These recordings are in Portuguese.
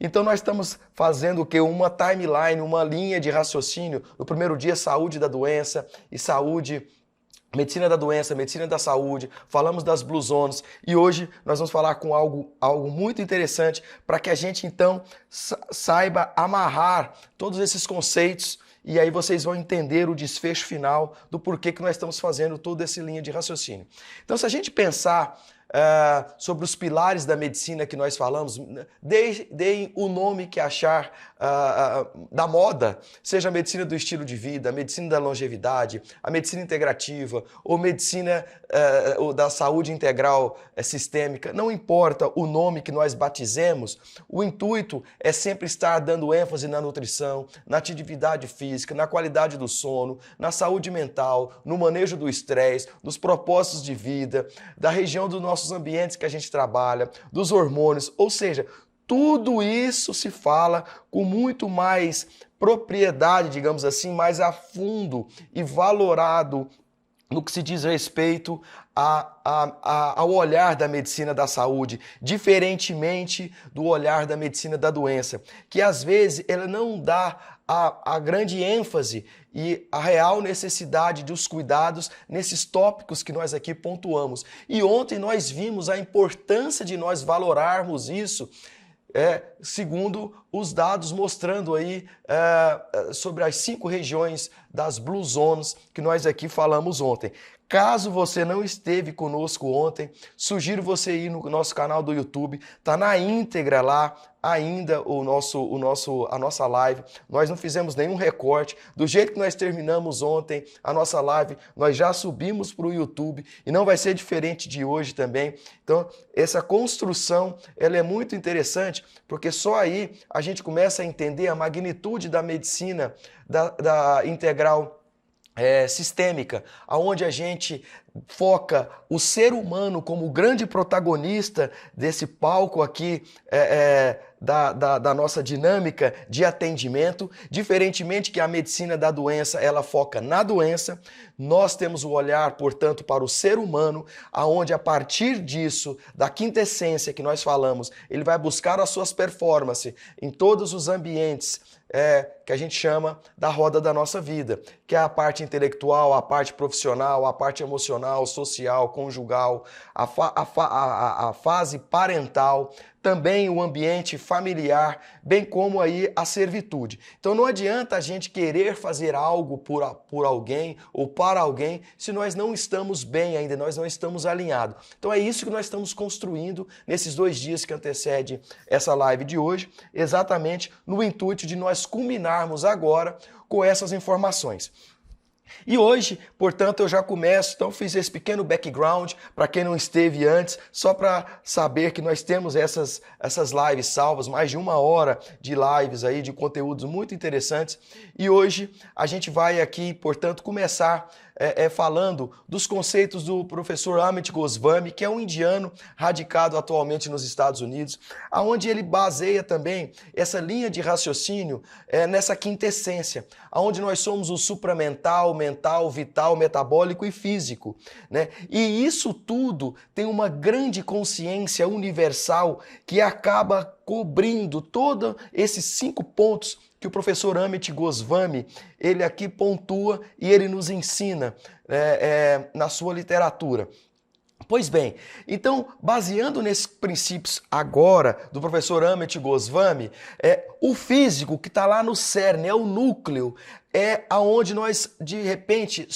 Então nós estamos fazendo o quê? Uma timeline, uma linha de raciocínio. No primeiro dia, saúde da doença e saúde, medicina da doença, medicina da saúde, falamos das Blue Zones e hoje nós vamos falar com algo muito interessante para que a gente então saiba amarrar todos esses conceitos e aí vocês vão entender o desfecho final do porquê que nós estamos fazendo toda essa linha de raciocínio. Então se a gente pensar sobre os pilares da medicina que nós falamos, deem o nome que achar da moda, seja a medicina do estilo de vida, a medicina da longevidade, a medicina integrativa, ou medicina da saúde integral sistêmica, não importa o nome que nós batizemos, o intuito é sempre estar dando ênfase na nutrição, na atividade física, na qualidade do sono, na saúde mental, no manejo do estresse, nos propósitos de vida, da região dos nossos ambientes que a gente trabalha, dos hormônios, ou seja, tudo isso se fala com muito mais propriedade, digamos assim, mais a fundo e valorado no que se diz respeito ao olhar da medicina da saúde, diferentemente do olhar da medicina da doença, que às vezes ela não dá a grande ênfase e a real necessidade dos cuidados nesses tópicos que nós aqui pontuamos. E ontem nós vimos a importância de nós valorarmos isso, segundo os dados mostrando aí sobre as 5 regiões das Blue Zones que nós aqui falamos ontem. Caso você não esteve conosco ontem, sugiro você ir no nosso canal do YouTube, tá na íntegra lá ainda a nossa live. Nós não fizemos nenhum recorte. Do jeito que nós terminamos ontem a nossa live, nós já subimos para o YouTube e não vai ser diferente de hoje também. Então, essa construção ela é muito interessante, porque só aí a gente começa a entender a magnitude da medicina da integral sistêmica, aonde a gente foca o ser humano como o grande protagonista desse palco aqui da nossa dinâmica de atendimento, diferentemente que a medicina da doença, ela foca na doença, nós temos o olhar, portanto, para o ser humano, aonde a partir disso, da quinta essência que nós falamos, ele vai buscar as suas performances em todos os ambientes que a gente chama da roda da nossa vida, que é a parte intelectual, a parte profissional, a parte emocional, social, conjugal, a fase parental, também o ambiente familiar, bem como aí a servitude. Então não adianta a gente querer fazer algo por alguém ou para alguém se nós não estamos bem ainda, nós não estamos alinhados. Então é isso que nós estamos construindo nesses 2 dias que antecedem essa live de hoje, exatamente no intuito de nós culminarmos agora com essas informações. E hoje, portanto, eu já começo, então fiz esse pequeno background para quem não esteve antes, só para saber que nós temos essas lives salvas, mais de 1 hora de lives aí, de conteúdos muito interessantes. E hoje a gente vai aqui, portanto, começar falando dos conceitos do professor Amit Goswami, que é um indiano radicado atualmente nos Estados Unidos, aonde ele baseia também essa linha de raciocínio nessa quinta essência, aonde nós somos o supramental, mental, vital, metabólico e físico, né? E isso tudo tem uma grande consciência universal que acaba cobrindo todos esses 5 pontos que o professor Amit Goswami, ele aqui pontua e ele nos ensina na sua literatura. Pois bem, então, baseando nesses princípios agora do professor Amit Goswami, o físico que está lá no cerne, é o núcleo, é aonde nós, de repente,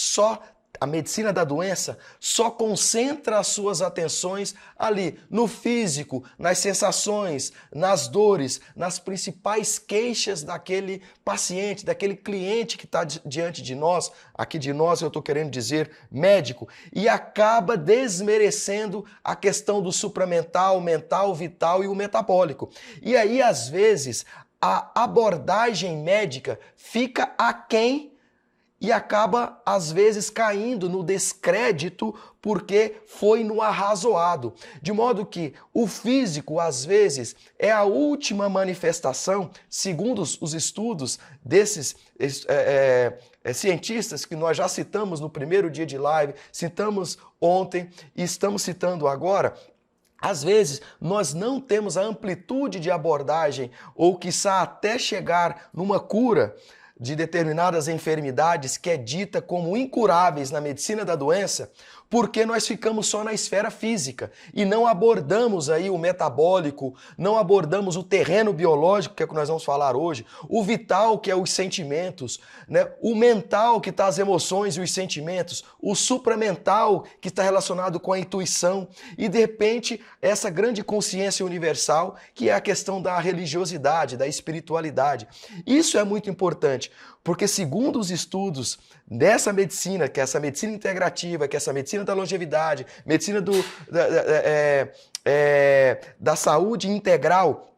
a medicina da doença só concentra as suas atenções ali, no físico, nas sensações, nas dores, nas principais queixas daquele paciente, daquele cliente que está diante de nós, aqui de nós eu estou querendo dizer médico, e acaba desmerecendo a questão do supramental, mental, vital e o metabólico. E aí, às vezes, a abordagem médica fica aquém e acaba, às vezes, caindo no descrédito porque foi no arrazoado. De modo que o físico, às vezes, é a última manifestação, segundo os estudos desses cientistas que nós já citamos no primeiro dia de live, citamos ontem e estamos citando agora, Às vezes, nós não temos a amplitude de abordagem ou, quiçá, até chegar numa cura de determinadas enfermidades que é dita como incuráveis na medicina da doença, porque nós ficamos só na esfera física e não abordamos aí o metabólico, não abordamos o terreno biológico, que é o que nós vamos falar hoje, o vital, que é os sentimentos, né? O mental, que está as emoções e os sentimentos, o supramental, que está relacionado com a intuição e, de repente, essa grande consciência universal, que é a questão da religiosidade, da espiritualidade. Isso é muito importante, porque segundo os estudos dessa medicina, que é essa medicina integrativa, que é essa medicina da longevidade, medicina da saúde integral,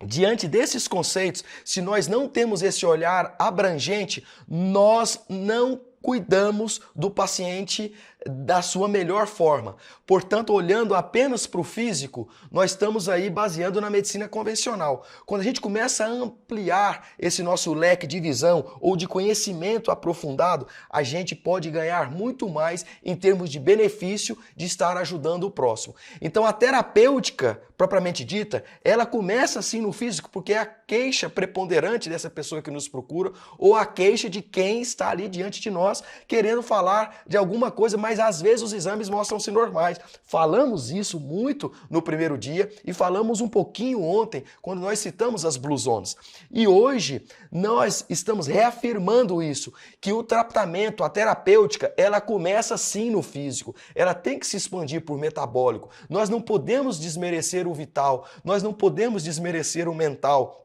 diante desses conceitos, se nós não temos esse olhar abrangente, nós não cuidamos do paciente da sua melhor forma. Portanto, olhando apenas para o físico, nós estamos aí baseando na medicina convencional. Quando a gente começa a ampliar esse nosso leque de visão ou de conhecimento aprofundado, a gente pode ganhar muito mais em termos de benefício de estar ajudando o próximo. Então, a terapêutica, propriamente dita, ela começa assim no físico, porque é a queixa preponderante dessa pessoa que nos procura ou a queixa de quem está ali diante de nós querendo falar de alguma coisa, mas às vezes os exames mostram-se normais. Falamos isso muito no primeiro dia e falamos um pouquinho ontem, quando nós citamos as Blue Zones. E hoje nós estamos reafirmando isso, que o tratamento, a terapêutica, ela começa sim no físico, ela tem que se expandir por metabólico. Nós não podemos desmerecer o vital, nós não podemos desmerecer o mental.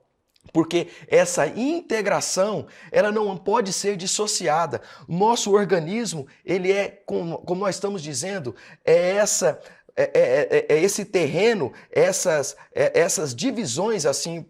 Porque essa integração, ela não pode ser dissociada. Nosso organismo, ele é, como nós estamos dizendo, é esse terreno, essas divisões assim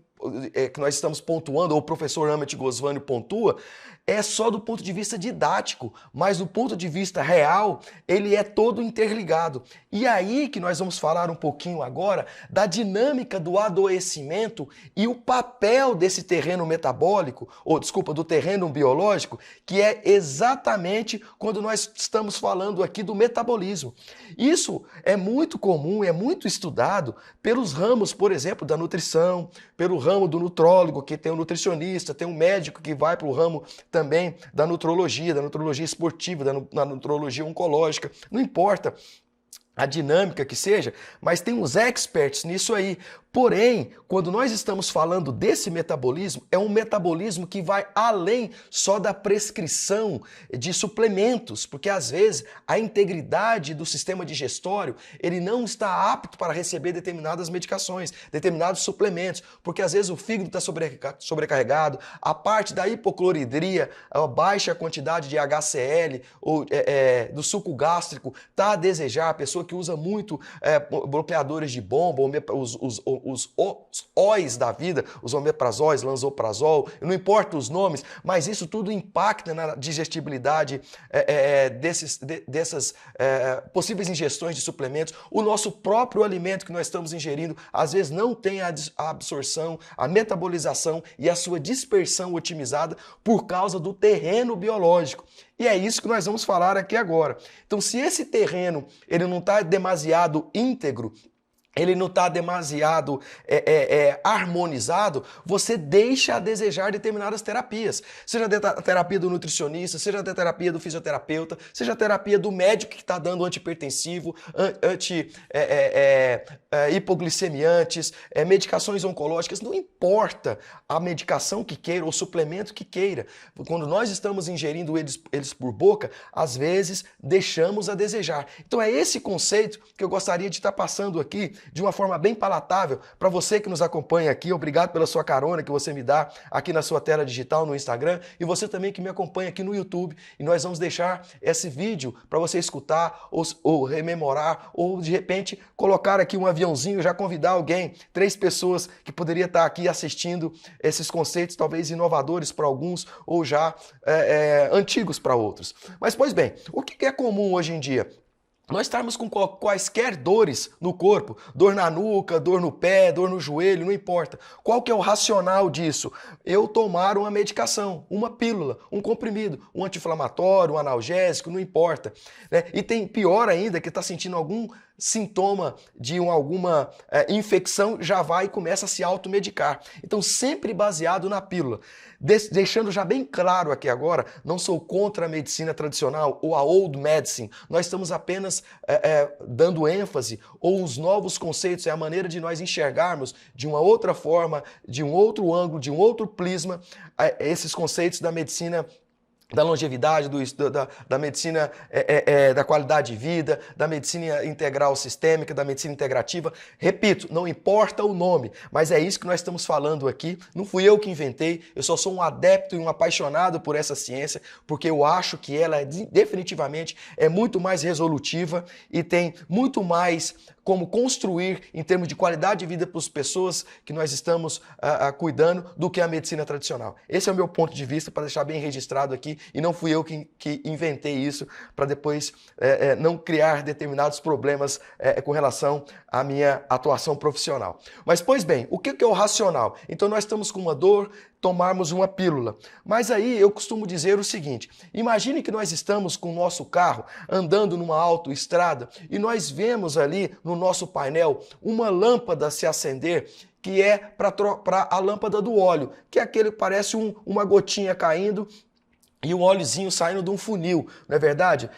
que nós estamos pontuando, ou o professor Amit Goswami pontua, é só do ponto de vista didático, mas do ponto de vista real, ele é todo interligado. E aí que nós vamos falar um pouquinho agora da dinâmica do adoecimento e o papel desse terreno metabólico, ou desculpa, do terreno biológico, que é exatamente quando nós estamos falando aqui do metabolismo. Isso é muito comum, é muito estudado pelos ramos, por exemplo, da nutrição, pelo ramo do nutrólogo, que tem um nutricionista, tem um médico que vai para o ramo também da nutrologia esportiva, da nutrologia oncológica, não importa a dinâmica que seja, mas tem uns experts nisso aí. Porém, quando nós estamos falando desse metabolismo, é um metabolismo que vai além só da prescrição de suplementos, porque às vezes a integridade do sistema digestório, ele não está apto para receber determinadas medicações, determinados suplementos, porque às vezes o fígado está sobrecarregado, a parte da hipocloridria, a baixa quantidade de HCl ou do suco gástrico está a desejar. A pessoa que usa muito bloqueadores de bomba, os óis da vida, os omeprazóis, lansoprazol, não importa os nomes, mas isso tudo impacta na digestibilidade dessas possíveis ingestões de suplementos. O nosso próprio alimento que nós estamos ingerindo, às vezes não tem a absorção, a metabolização e a sua dispersão otimizada por causa do terreno biológico. E é isso que nós vamos falar aqui agora. Então, se esse terreno ele não está demasiado íntegro, ele não está demasiado harmonizado, você deixa a desejar determinadas terapias. Seja a terapia do nutricionista, seja a terapia do fisioterapeuta, seja a terapia do médico que está dando antihipertensivo, hipoglicemiantes, medicações oncológicas, não importa a medicação que queira ou suplemento que queira. Quando nós estamos ingerindo eles por boca, às vezes deixamos a desejar. Então é esse conceito que eu gostaria de estar passando aqui de uma forma bem palatável para você que nos acompanha aqui. Obrigado pela sua carona que você me dá aqui na sua tela digital no Instagram e você também que me acompanha aqui no YouTube. E nós vamos deixar esse vídeo para você escutar ou rememorar ou de repente colocar aqui um aviãozinho, já convidar alguém, 3 pessoas que poderia estar aqui assistindo esses conceitos talvez inovadores para alguns ou já antigos para outros. Mas pois bem, o que é comum hoje em dia? Nós estarmos com quaisquer dores no corpo, dor na nuca, dor no pé, dor no joelho, não importa. Qual que é o racional disso? Eu tomar uma medicação, uma pílula, um comprimido, um anti-inflamatório, um analgésico, não importa. Né? E tem pior ainda, que está sentindo algum sintoma de alguma infecção, já vai e começa a se automedicar. Então, sempre baseado na pílula. Deixando já bem claro aqui agora, não sou contra a medicina tradicional ou a old medicine. Nós estamos apenas dando ênfase, ou os novos conceitos, é a maneira de nós enxergarmos de uma outra forma, de um outro ângulo, de um outro prisma, esses conceitos da medicina da longevidade, da medicina da qualidade de vida, da medicina integral sistêmica, da medicina integrativa. Repito, não importa o nome, mas é isso que nós estamos falando aqui. Não fui eu que inventei, eu só sou um adepto e um apaixonado por essa ciência, porque eu acho que ela definitivamente é muito mais resolutiva e tem muito mais como construir em termos de qualidade de vida para as pessoas que nós estamos cuidando do que a medicina tradicional. Esse é o meu ponto de vista, para deixar bem registrado aqui, e não fui eu que inventei isso, para depois não criar determinados problemas com relação à minha atuação profissional. Mas, pois bem, o que é o racional? Então nós estamos com uma dor, tomarmos uma pílula. Mas aí eu costumo dizer o seguinte, imagine que nós estamos com o nosso carro andando numa autoestrada e nós vemos ali no nosso painel uma lâmpada se acender, que é para a lâmpada do óleo, que é aquele que parece uma gotinha caindo e um óleozinho saindo de um funil, não é verdade?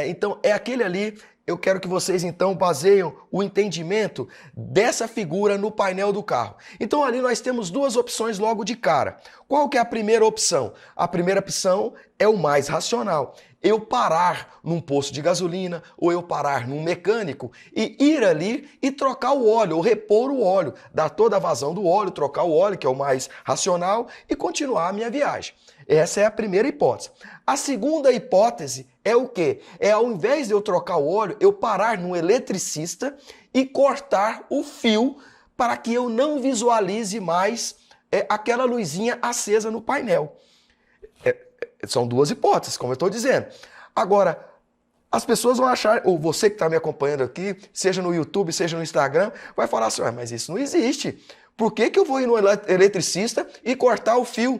Então é aquele ali. Eu quero que vocês, então, baseiem o entendimento dessa figura no painel do carro. Então, ali nós temos duas opções logo de cara. Qual que é a primeira opção? A primeira opção é o mais racional. Eu parar num posto de gasolina ou eu parar num mecânico e ir ali e trocar o óleo, ou repor o óleo, dar toda a vazão do óleo, trocar o óleo, que é o mais racional, e continuar a minha viagem. Essa é a primeira hipótese. A segunda hipótese é o quê? É ao invés de eu trocar o óleo, eu parar num eletricista e cortar o fio para que eu não visualize mais aquela luzinha acesa no painel. São duas hipóteses, como eu estou dizendo. Agora, as pessoas vão achar, ou você que está me acompanhando aqui, seja no YouTube, seja no Instagram, vai falar assim, mas isso não existe. Por que eu vou ir no eletricista e cortar o fio?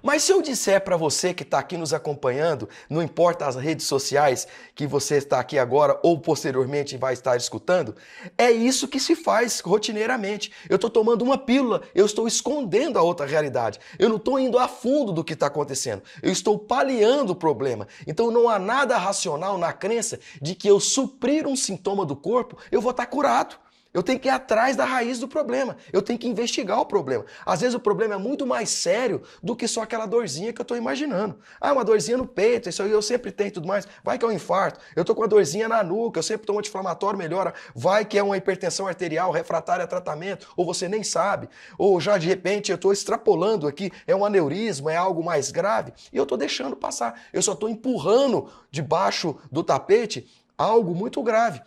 Mas se eu disser para você que está aqui nos acompanhando, não importa as redes sociais que você está aqui agora ou posteriormente vai estar escutando, é isso que se faz rotineiramente. Eu estou tomando uma pílula, eu estou escondendo a outra realidade. Eu não estou indo a fundo do que está acontecendo. Eu estou paliando o problema. Então não há nada racional na crença de que eu suprir um sintoma do corpo, eu vou estar curado. Eu tenho que ir atrás da raiz do problema. Eu tenho que investigar o problema. Às vezes o problema é muito mais sério do que só aquela dorzinha que eu estou imaginando. Ah, uma dorzinha no peito, isso aí eu sempre tenho e tudo mais. Vai que é um infarto. Eu estou com uma dorzinha na nuca, eu sempre tomo anti-inflamatório, melhora. Vai que é uma hipertensão arterial refratária a tratamento, ou você nem sabe. Ou já de repente eu estou extrapolando aqui, é um aneurisma, é algo mais grave. E eu estou deixando passar. Eu só estou empurrando debaixo do tapete algo muito grave.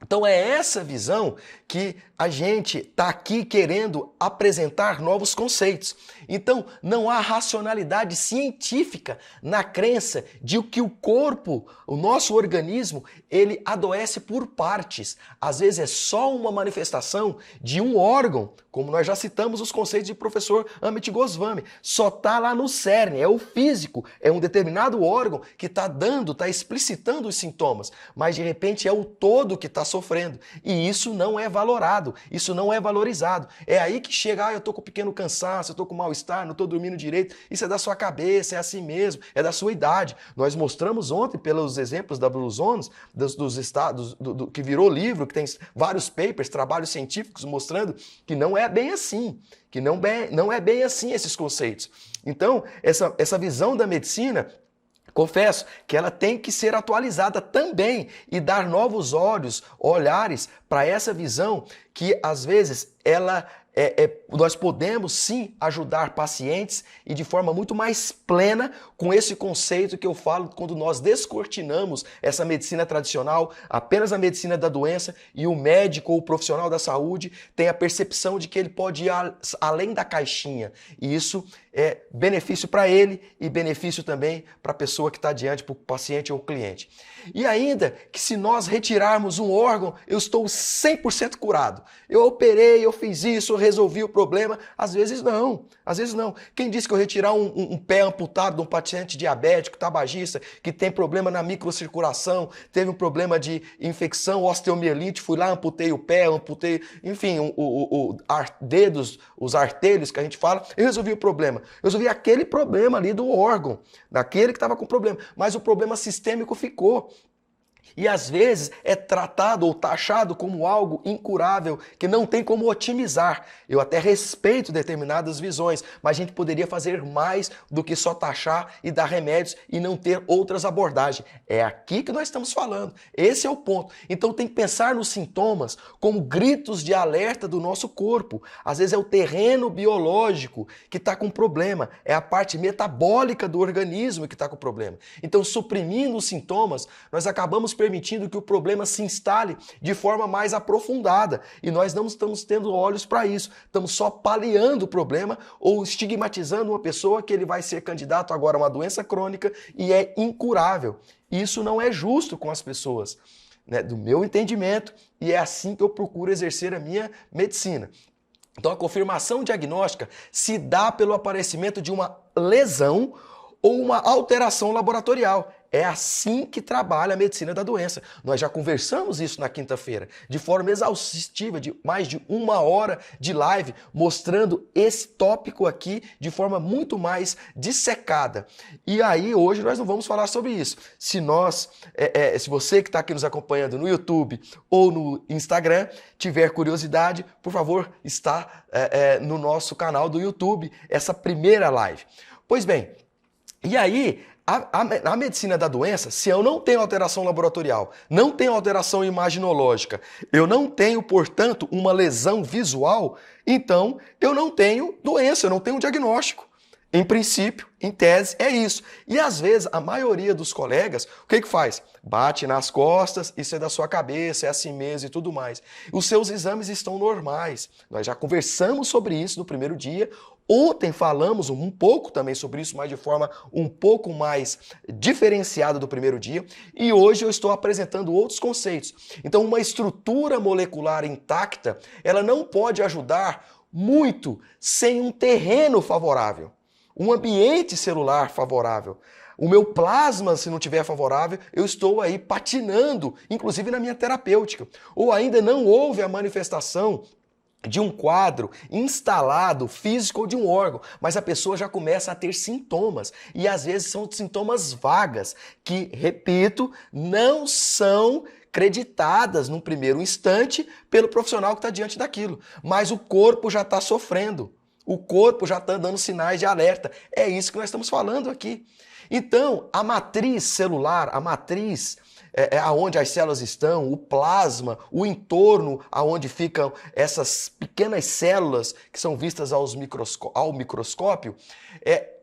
Então é essa visão que a gente está aqui querendo apresentar novos conceitos. Então não há racionalidade científica na crença de que o corpo, o nosso organismo, ele adoece por partes. Às vezes é só uma manifestação de um órgão, como nós já citamos os conceitos do professor Amit Goswami. Só está lá no cerne, é o físico, é um determinado órgão que está está explicitando os sintomas, mas de repente é o todo que está sofrendo. E isso não é valorado, isso não é valorizado. É aí que chega, eu estou com pequeno cansaço, eu estou com mal-estar, não estou dormindo direito. Isso é da sua cabeça, é assim mesmo, é da sua idade. Nós mostramos ontem, pelos exemplos da Blue Zones, dos estados, que virou livro, que tem vários papers, trabalhos científicos mostrando que não é bem assim, que não é bem assim esses conceitos. Então, essa visão da medicina, confesso que ela tem que ser atualizada também e dar novos olhares para essa visão que, às vezes, nós podemos sim ajudar pacientes e de forma muito mais plena com esse conceito que eu falo quando nós descortinamos essa medicina tradicional, apenas a medicina da doença, e o médico ou o profissional da saúde tem a percepção de que ele pode ir além da caixinha. E isso é benefício para ele e benefício também para a pessoa que está diante, para o paciente ou cliente. E ainda que se nós retirarmos um órgão, eu estou 100% curado. Eu operei, eu fiz isso, eu resolvi o problema? Às vezes não, às vezes não. Quem disse que eu retirar um pé amputado de um paciente diabético, tabagista, que tem problema na microcirculação, teve um problema de infecção, osteomielite, fui lá, amputei o pé, amputei, enfim, dedos, os artelhos que a gente fala, eu resolvi o problema. Eu resolvi aquele problema ali do órgão, daquele que estava com problema, mas o problema sistêmico ficou. E às vezes é tratado ou taxado como algo incurável, que não tem como otimizar. Eu até respeito determinadas visões, mas a gente poderia fazer mais do que só taxar e dar remédios e não ter outras abordagens. É aqui que nós estamos falando. Esse é o ponto. Então tem que pensar nos sintomas como gritos de alerta do nosso corpo. Às vezes é o terreno biológico que está com problema, é a parte metabólica do organismo que está com problema. Então, suprimindo os sintomas, nós acabamos permitindo que o problema se instale de forma mais aprofundada. E nós não estamos tendo olhos para isso. Estamos só paliando o problema ou estigmatizando uma pessoa que ele vai ser candidato agora a uma doença crônica e é incurável. Isso não é justo com as pessoas, né? Do meu entendimento, e é assim que eu procuro exercer a minha medicina. Então a confirmação diagnóstica se dá pelo aparecimento de uma lesão ou uma alteração laboratorial. É assim que trabalha a medicina da doença. Nós já conversamos isso na quinta-feira, de forma exaustiva, de mais de 1 hora de live, mostrando esse tópico aqui de forma muito mais dissecada. E aí, hoje, nós não vamos falar sobre isso. Se você que está aqui nos acompanhando no YouTube ou no Instagram, tiver curiosidade, por favor, está no nosso canal do YouTube, essa primeira live. Pois bem, e aí, a medicina da doença, se eu não tenho alteração laboratorial, não tenho alteração imaginológica, eu não tenho, portanto, uma lesão visual, então eu não tenho doença, eu não tenho diagnóstico. Em princípio, em tese, é isso. E às vezes, a maioria dos colegas, o que faz? Bate nas costas, isso é da sua cabeça, é assim mesmo e tudo mais. Os seus exames estão normais. Nós já conversamos sobre isso no primeiro dia. Ontem falamos um pouco também sobre isso, mas de forma um pouco mais diferenciada do primeiro dia. E hoje eu estou apresentando outros conceitos. Então, uma estrutura molecular intacta, ela não pode ajudar muito sem um terreno favorável. Um ambiente celular favorável. O meu plasma, se não tiver favorável, eu estou aí patinando, inclusive na minha terapêutica. Ou ainda não houve a manifestação de um quadro instalado, físico ou de um órgão, mas a pessoa já começa a ter sintomas. E às vezes são sintomas vagas, que, repito, não são creditadas num primeiro instante pelo profissional que está diante daquilo. Mas o corpo já está sofrendo. O corpo já está dando sinais de alerta. É isso que nós estamos falando aqui. Então, a matriz celular, a matriz aonde as células estão, o plasma, o entorno aonde ficam essas pequenas células que são vistas ao microscópio,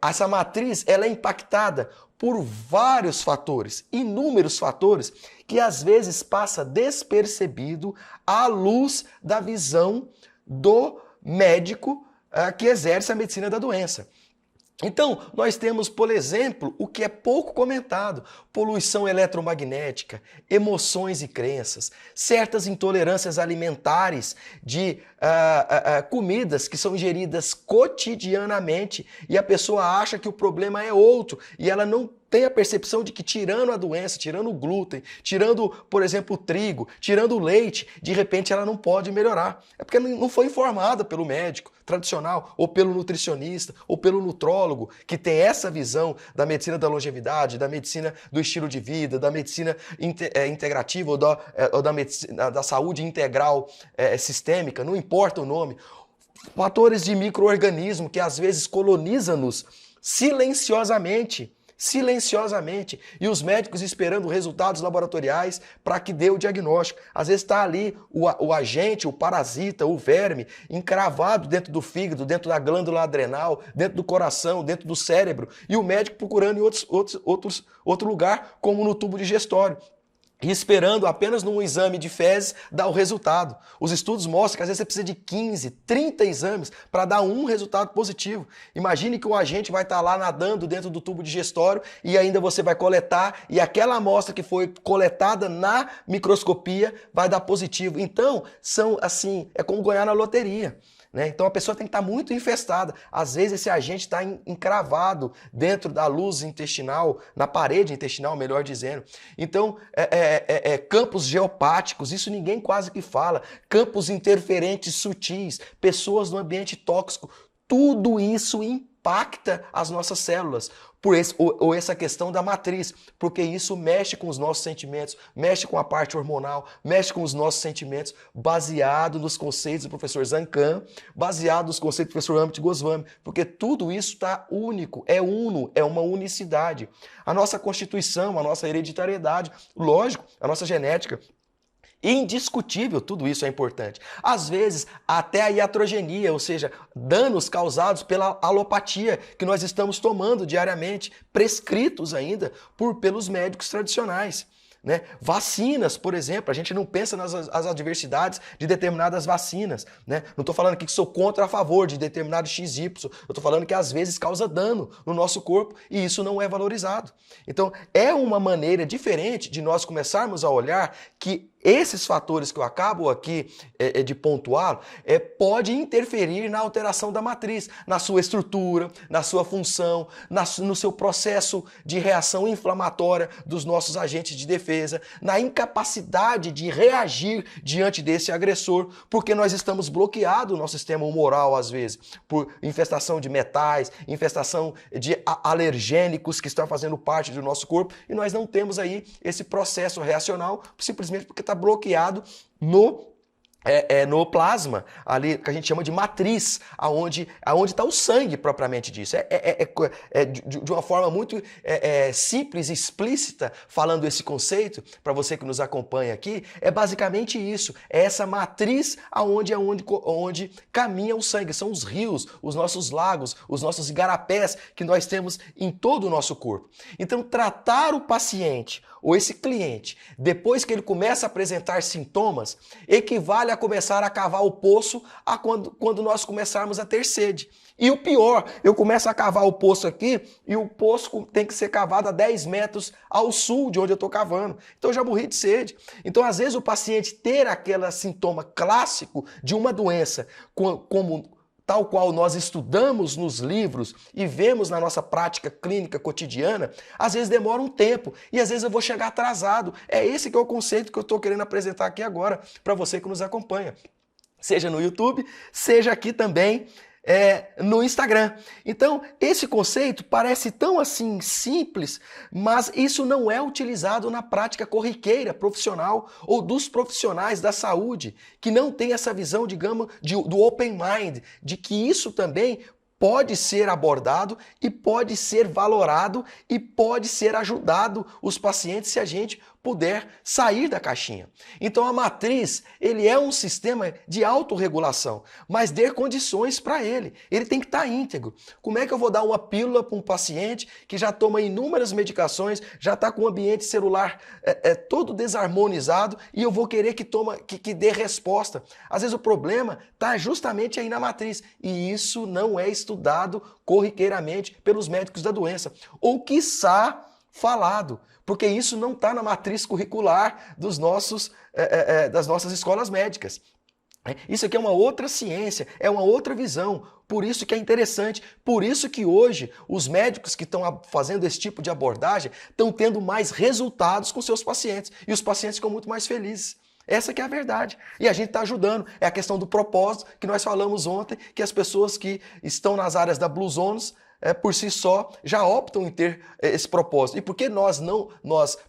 essa matriz ela é impactada por vários fatores, inúmeros fatores, que às vezes passa despercebido à luz da visão do médico que exerce a medicina da doença. Então, nós temos, por exemplo, o que é pouco comentado, poluição eletromagnética, emoções e crenças, certas intolerâncias alimentares de comidas que são ingeridas cotidianamente e a pessoa acha que o problema é outro e ela não tem a percepção de que tirando a doença, tirando o glúten, tirando, por exemplo, o trigo, tirando o leite, de repente ela não pode melhorar. É porque não foi informada pelo médico tradicional, ou pelo nutricionista, ou pelo nutrólogo, que tem essa visão da medicina da longevidade, da medicina do estilo de vida, da medicina integrativa ou da medicina, da saúde integral sistêmica, não importa o nome. Fatores de micro-organismo que às vezes colonizam-nos silenciosamente, e os médicos esperando resultados laboratoriais para que dê o diagnóstico. Às vezes está ali o agente, o parasita, o verme, encravado dentro do fígado, dentro da glândula adrenal, dentro do coração, dentro do cérebro, e o médico procurando em outro lugar, como no tubo digestório. E esperando apenas num exame de fezes dar o resultado. Os estudos mostram que às vezes você precisa de 15, 30 exames para dar um resultado positivo. Imagine que o agente vai estar lá nadando dentro do tubo digestório e ainda você vai coletar e aquela amostra que foi coletada na microscopia vai dar positivo. Então, é como ganhar na loteria. né? Então a pessoa tem que estar muito infestada. Às vezes esse agente está encravado dentro da luz intestinal, na parede intestinal, melhor dizendo. Então, campos geopáticos, isso ninguém quase que fala. Campos interferentes sutis, pessoas no ambiente tóxico, tudo isso impacta as nossas células. Ou essa questão da matriz, porque isso mexe com os nossos sentimentos, mexe com a parte hormonal, mexe com os nossos sentimentos, baseado nos conceitos do professor Zancan, baseado nos conceitos do professor Amit Goswami, porque tudo isso está único, é uno, é uma unicidade. A nossa constituição, a nossa hereditariedade, lógico, a nossa genética, indiscutível, tudo isso é importante. Às vezes, até a iatrogenia, ou seja, danos causados pela alopatia que nós estamos tomando diariamente, prescritos ainda pelos médicos tradicionais. Né? Vacinas, por exemplo, a gente não pensa nas adversidades de determinadas vacinas. Né? Não estou falando aqui que sou contra ou a favor de determinado XY, eu estou falando que às vezes causa dano no nosso corpo e isso não é valorizado. Então, é uma maneira diferente de nós começarmos a olhar que esses fatores que eu acabo aqui de pontuar pode interferir na alteração da matriz, na sua estrutura, na sua função, no seu processo de reação inflamatória dos nossos agentes de defesa, na incapacidade de reagir diante desse agressor, porque nós estamos bloqueados no nosso sistema humoral às vezes, por infestação de metais, infestação de alergênicos que estão fazendo parte do nosso corpo e nós não temos aí esse processo reacional simplesmente porque está bloqueado no plasma, ali que a gente chama de matriz, aonde está o sangue propriamente disso. De uma forma muito simples e explícita, falando esse conceito, para você que nos acompanha aqui, é basicamente isso, é essa matriz onde caminha o sangue, são os rios, os nossos lagos, os nossos igarapés que nós temos em todo o nosso corpo. Então, tratar o paciente ou esse cliente, depois que ele começa a apresentar sintomas, equivale a começar a cavar o poço quando nós começarmos a ter sede. E o pior, eu começo a cavar o poço aqui e o poço tem que ser cavado a 10 metros ao sul de onde eu estou cavando. Então eu já morri de sede. Então, às vezes, o paciente ter aquele sintoma clássico de uma doença, tal qual nós estudamos nos livros e vemos na nossa prática clínica cotidiana, às vezes demora um tempo e às vezes eu vou chegar atrasado. É esse que é o conceito que eu estou querendo apresentar aqui agora para você que nos acompanha. Seja no YouTube, seja aqui também no Instagram. Então, esse conceito parece tão assim simples, mas isso não é utilizado na prática corriqueira profissional ou dos profissionais da saúde, que não tem essa visão, digamos, do open mind, de que isso também pode ser abordado e pode ser valorado e pode ser ajudado os pacientes se a gente puder sair da caixinha. Então a matriz, ele é um sistema de autorregulação, mas dê condições para ele. Ele tem que estar íntegro. Como é que eu vou dar uma pílula para um paciente que já toma inúmeras medicações, já está com o ambiente celular todo desarmonizado e eu vou querer que dê resposta? Às vezes o problema está justamente aí na matriz e isso não é estudado corriqueiramente pelos médicos da doença. Ou quiçá falado, porque isso não está na matriz curricular das nossas escolas médicas. Isso aqui é uma outra ciência, é uma outra visão, por isso que é interessante, por isso que hoje os médicos que estão fazendo esse tipo de abordagem estão tendo mais resultados com seus pacientes e os pacientes ficam muito mais felizes. Essa que é a verdade. E a gente está ajudando. É a questão do propósito que nós falamos ontem, que as pessoas que estão nas áreas da Blue Zones, por si só, já optam em ter esse propósito. E por que nós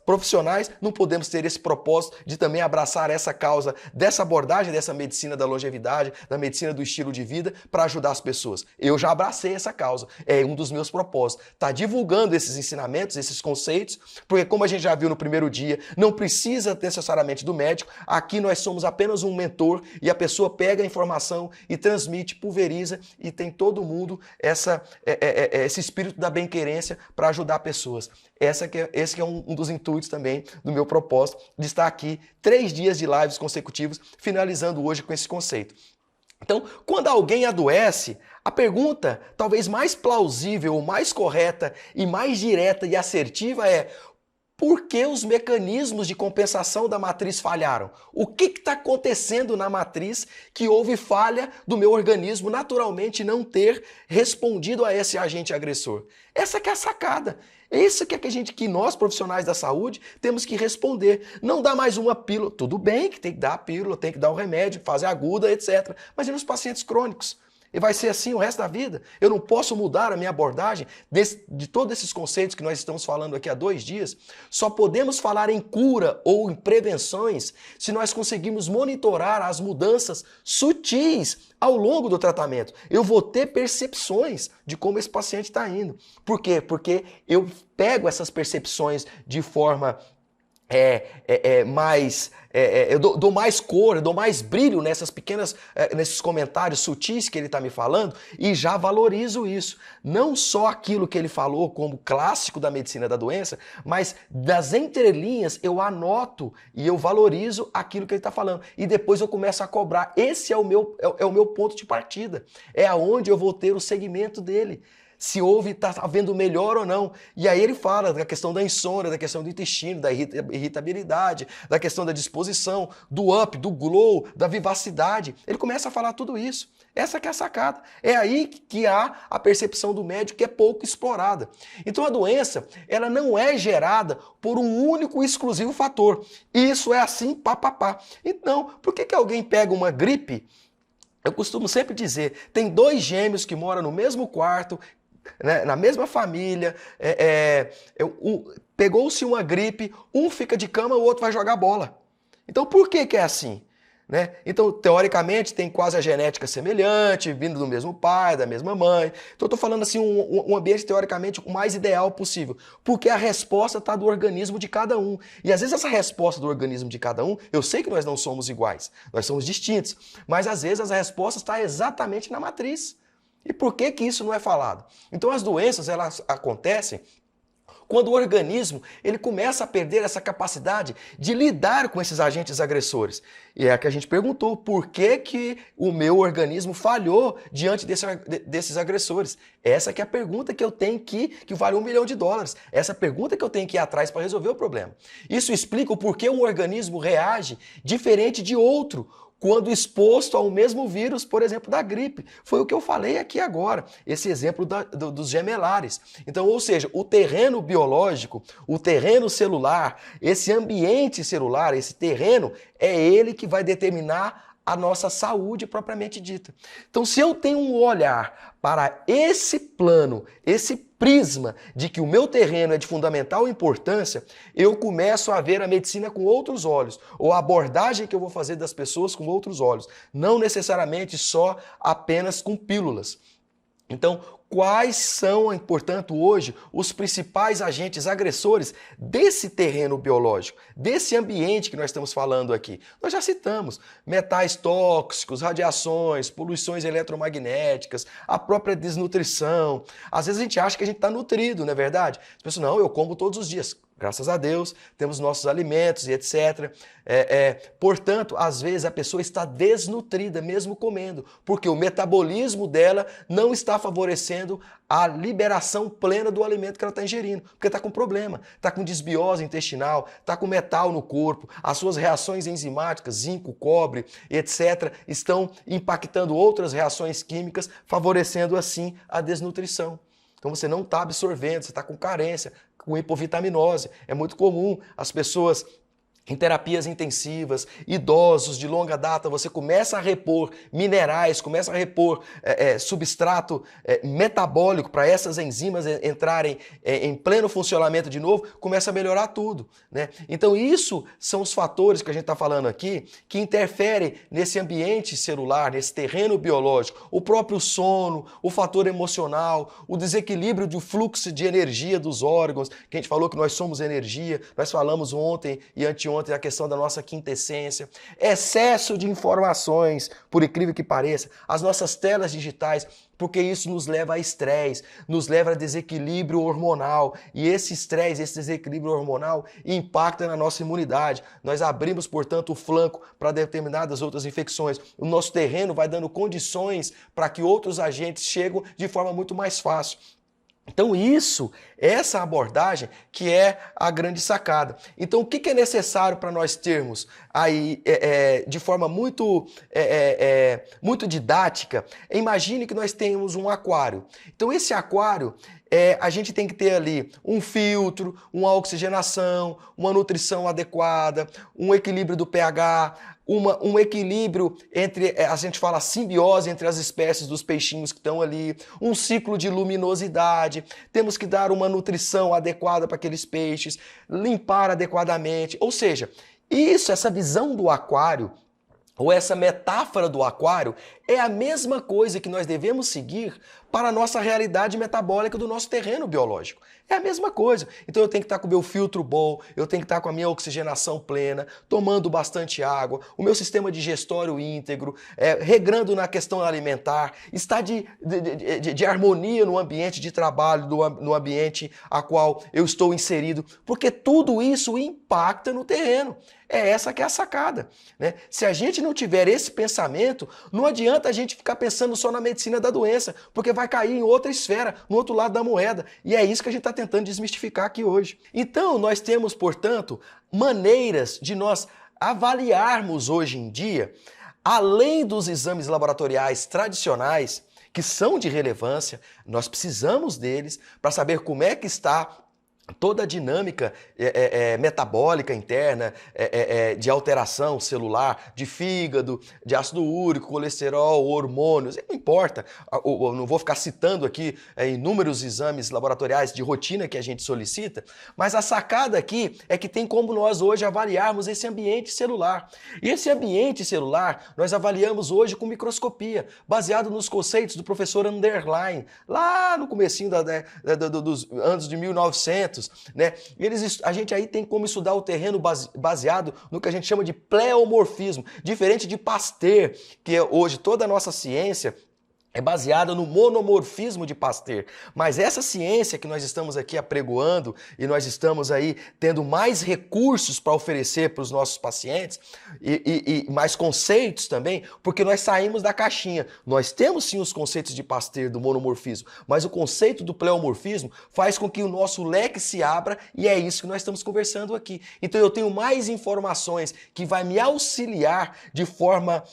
profissionais, não podemos ter esse propósito de também abraçar essa causa dessa abordagem, dessa medicina da longevidade, da medicina do estilo de vida, para ajudar as pessoas? Eu já abracei essa causa. É um dos meus propósitos. Tá divulgando esses ensinamentos, esses conceitos, porque como a gente já viu no primeiro dia, não precisa necessariamente do médico. Aqui nós somos apenas um mentor e a pessoa pega a informação e transmite, pulveriza e tem todo mundo esse espírito da bem-querência para ajudar pessoas. Esse que é um dos intuitos também do meu propósito, de estar aqui 3 dias de lives consecutivos, finalizando hoje com esse conceito. Então, quando alguém adoece, a pergunta talvez mais plausível, mais correta e mais direta e assertiva é: Por que os mecanismos de compensação da matriz falharam? O que está acontecendo na matriz que houve falha do meu organismo naturalmente não ter respondido a esse agente agressor? Essa que é a sacada. Isso que é que nós, profissionais da saúde, temos que responder. Não dá mais uma pílula. Tudo bem que tem que dar a pílula, tem que dar o remédio, fase aguda, etc. Mas e nos pacientes crônicos? E vai ser assim o resto da vida? Eu não posso mudar a minha abordagem de todos esses conceitos que nós estamos falando aqui há 2 dias? Só podemos falar em cura ou em prevenções se nós conseguirmos monitorar as mudanças sutis ao longo do tratamento. Eu vou ter percepções de como esse paciente está indo. Por quê? Porque eu pego essas percepções de forma eu dou mais cor, eu dou mais brilho nesses comentários sutis que ele está me falando e já valorizo isso. Não só aquilo que ele falou como clássico da medicina da doença, mas das entrelinhas eu anoto e eu valorizo aquilo que ele está falando. E depois eu começo a cobrar. Esse é o meu ponto de partida. É aonde eu vou ter o segmento dele. Se está havendo melhor ou não. E aí ele fala da questão da insônia, da questão do intestino, da irritabilidade, da questão da disposição, do up, do glow, da vivacidade. Ele começa a falar tudo isso. Essa que é a sacada. É aí que há a percepção do médico que é pouco explorada. Então a doença, ela não é gerada por um único e exclusivo fator. Isso é assim, pá. Então, por que alguém pega uma gripe? Eu costumo sempre dizer, tem 2 gêmeos que moram no mesmo quarto, né, na mesma família, pegou-se uma gripe, um fica de cama, o outro vai jogar bola. Então por que é assim? Né? Então, teoricamente, tem quase a genética semelhante, vindo do mesmo pai, da mesma mãe. Então, eu estou falando assim, um ambiente teoricamente o mais ideal possível, porque a resposta está do organismo de cada um. E às vezes essa resposta do organismo de cada um, eu sei que nós não somos iguais, nós somos distintos, mas às vezes a resposta está exatamente na matriz. E por que isso não é falado? Então, as doenças, elas acontecem quando o organismo ele começa a perder essa capacidade de lidar com esses agentes agressores. E é a que a gente perguntou, por que o meu organismo falhou diante desses agressores? Essa que é a pergunta que eu tenho que vale $1 milhão. Essa pergunta que eu tenho que ir atrás para resolver o problema. Isso explica o porquê um organismo reage diferente de outro quando exposto ao mesmo vírus, por exemplo, da gripe. Foi o que eu falei aqui agora, esse exemplo dos gemelares. Então, ou seja, o terreno biológico, o terreno celular, esse ambiente celular, esse terreno, é ele que vai determinar a nossa saúde propriamente dita. Então, se eu tenho um olhar para esse plano, esse prisma de que o meu terreno é de fundamental importância, eu começo a ver a medicina com outros olhos, ou a abordagem que eu vou fazer das pessoas com outros olhos, não necessariamente só apenas com pílulas. Então, quais são, portanto, hoje os principais agentes agressores desse terreno biológico, desse ambiente que nós estamos falando aqui? Nós já citamos metais tóxicos, radiações, poluições eletromagnéticas, a própria desnutrição. Às vezes a gente acha que a gente está nutrido, não é verdade? As pessoas, não, eu como todos os dias. Graças a Deus, temos nossos alimentos e etc. Portanto, às vezes a pessoa está desnutrida mesmo comendo, porque o metabolismo dela não está favorecendo a liberação plena do alimento que ela está ingerindo, porque está com problema, está com desbiose intestinal, está com metal no corpo, as suas reações enzimáticas, zinco, cobre, etc., estão impactando outras reações químicas, favorecendo assim a desnutrição. Então você não está absorvendo, você está com carência, com hipovitaminose. É muito comum as pessoas em terapias intensivas, idosos de longa data, você começa a repor minerais, começa a repor substrato metabólico para essas enzimas entrarem em pleno funcionamento de novo, começa a melhorar tudo, né? Então isso são os fatores que a gente está falando aqui que interferem nesse ambiente celular, nesse terreno biológico. O próprio sono, o fator emocional, o desequilíbrio do fluxo de energia dos órgãos, que a gente falou que nós somos energia, nós falamos ontem e anteontem a questão da nossa quintessência, excesso de informações, por incrível que pareça, as nossas telas digitais, porque isso nos leva a estresse, nos leva a desequilíbrio hormonal, e esse estresse, esse desequilíbrio hormonal impacta na nossa imunidade. Nós abrimos, portanto, o flanco para determinadas outras infecções. O nosso terreno vai dando condições para que outros agentes cheguem de forma muito mais fácil. Então essa abordagem que é a grande sacada. Então o que é necessário para nós termos aí de forma muito didática? Imagine que nós temos um aquário. Então esse aquário a gente tem que ter ali um filtro, uma oxigenação, uma nutrição adequada, um equilíbrio do pH, um equilíbrio entre, a gente fala simbiose entre as espécies dos peixinhos que estão ali, um ciclo de luminosidade, temos que dar uma nutrição adequada para aqueles peixes, limpar adequadamente, ou seja, essa visão do aquário, ou essa metáfora do aquário, é a mesma coisa que nós devemos seguir para a nossa realidade metabólica do nosso terreno biológico. É a mesma coisa. Então eu tenho que estar com o meu filtro bom, eu tenho que estar com a minha oxigenação plena, tomando bastante água, o meu sistema digestório íntegro, regrando na questão alimentar, estar de harmonia no ambiente de trabalho, no ambiente a qual eu estou inserido, porque tudo isso impacta no terreno. É essa que é a sacada, né? Se a gente não tiver esse pensamento, não adianta a gente ficar pensando só na medicina da doença, porque vai cair em outra esfera, no outro lado da moeda. E é isso que a gente está tentando desmistificar aqui hoje. Então, nós temos, portanto, maneiras de nós avaliarmos hoje em dia, além dos exames laboratoriais tradicionais, que são de relevância, nós precisamos deles para saber como é que está toda a dinâmica metabólica interna, de alteração celular, de fígado, de ácido úrico, colesterol, hormônios, não importa. Eu não vou ficar citando aqui inúmeros exames laboratoriais de rotina que a gente solicita, mas a sacada aqui é que tem como nós hoje avaliarmos esse ambiente celular. E esse ambiente celular nós avaliamos hoje com microscopia, baseado nos conceitos do professor Anderlein, lá no comecinho dos anos de 1900, né? A gente aí tem como estudar o terreno baseado no que a gente chama de pleomorfismo, diferente de Pasteur, que hoje toda a nossa ciência é baseada no monomorfismo de Pasteur. Mas essa ciência que nós estamos aqui apregoando e nós estamos aí tendo mais recursos para oferecer para os nossos pacientes e mais conceitos também, porque nós saímos da caixinha. Nós temos sim os conceitos de Pasteur do monomorfismo, mas o conceito do pleomorfismo faz com que o nosso leque se abra e é isso que nós estamos conversando aqui. Então eu tenho mais informações que vai me auxiliar de forma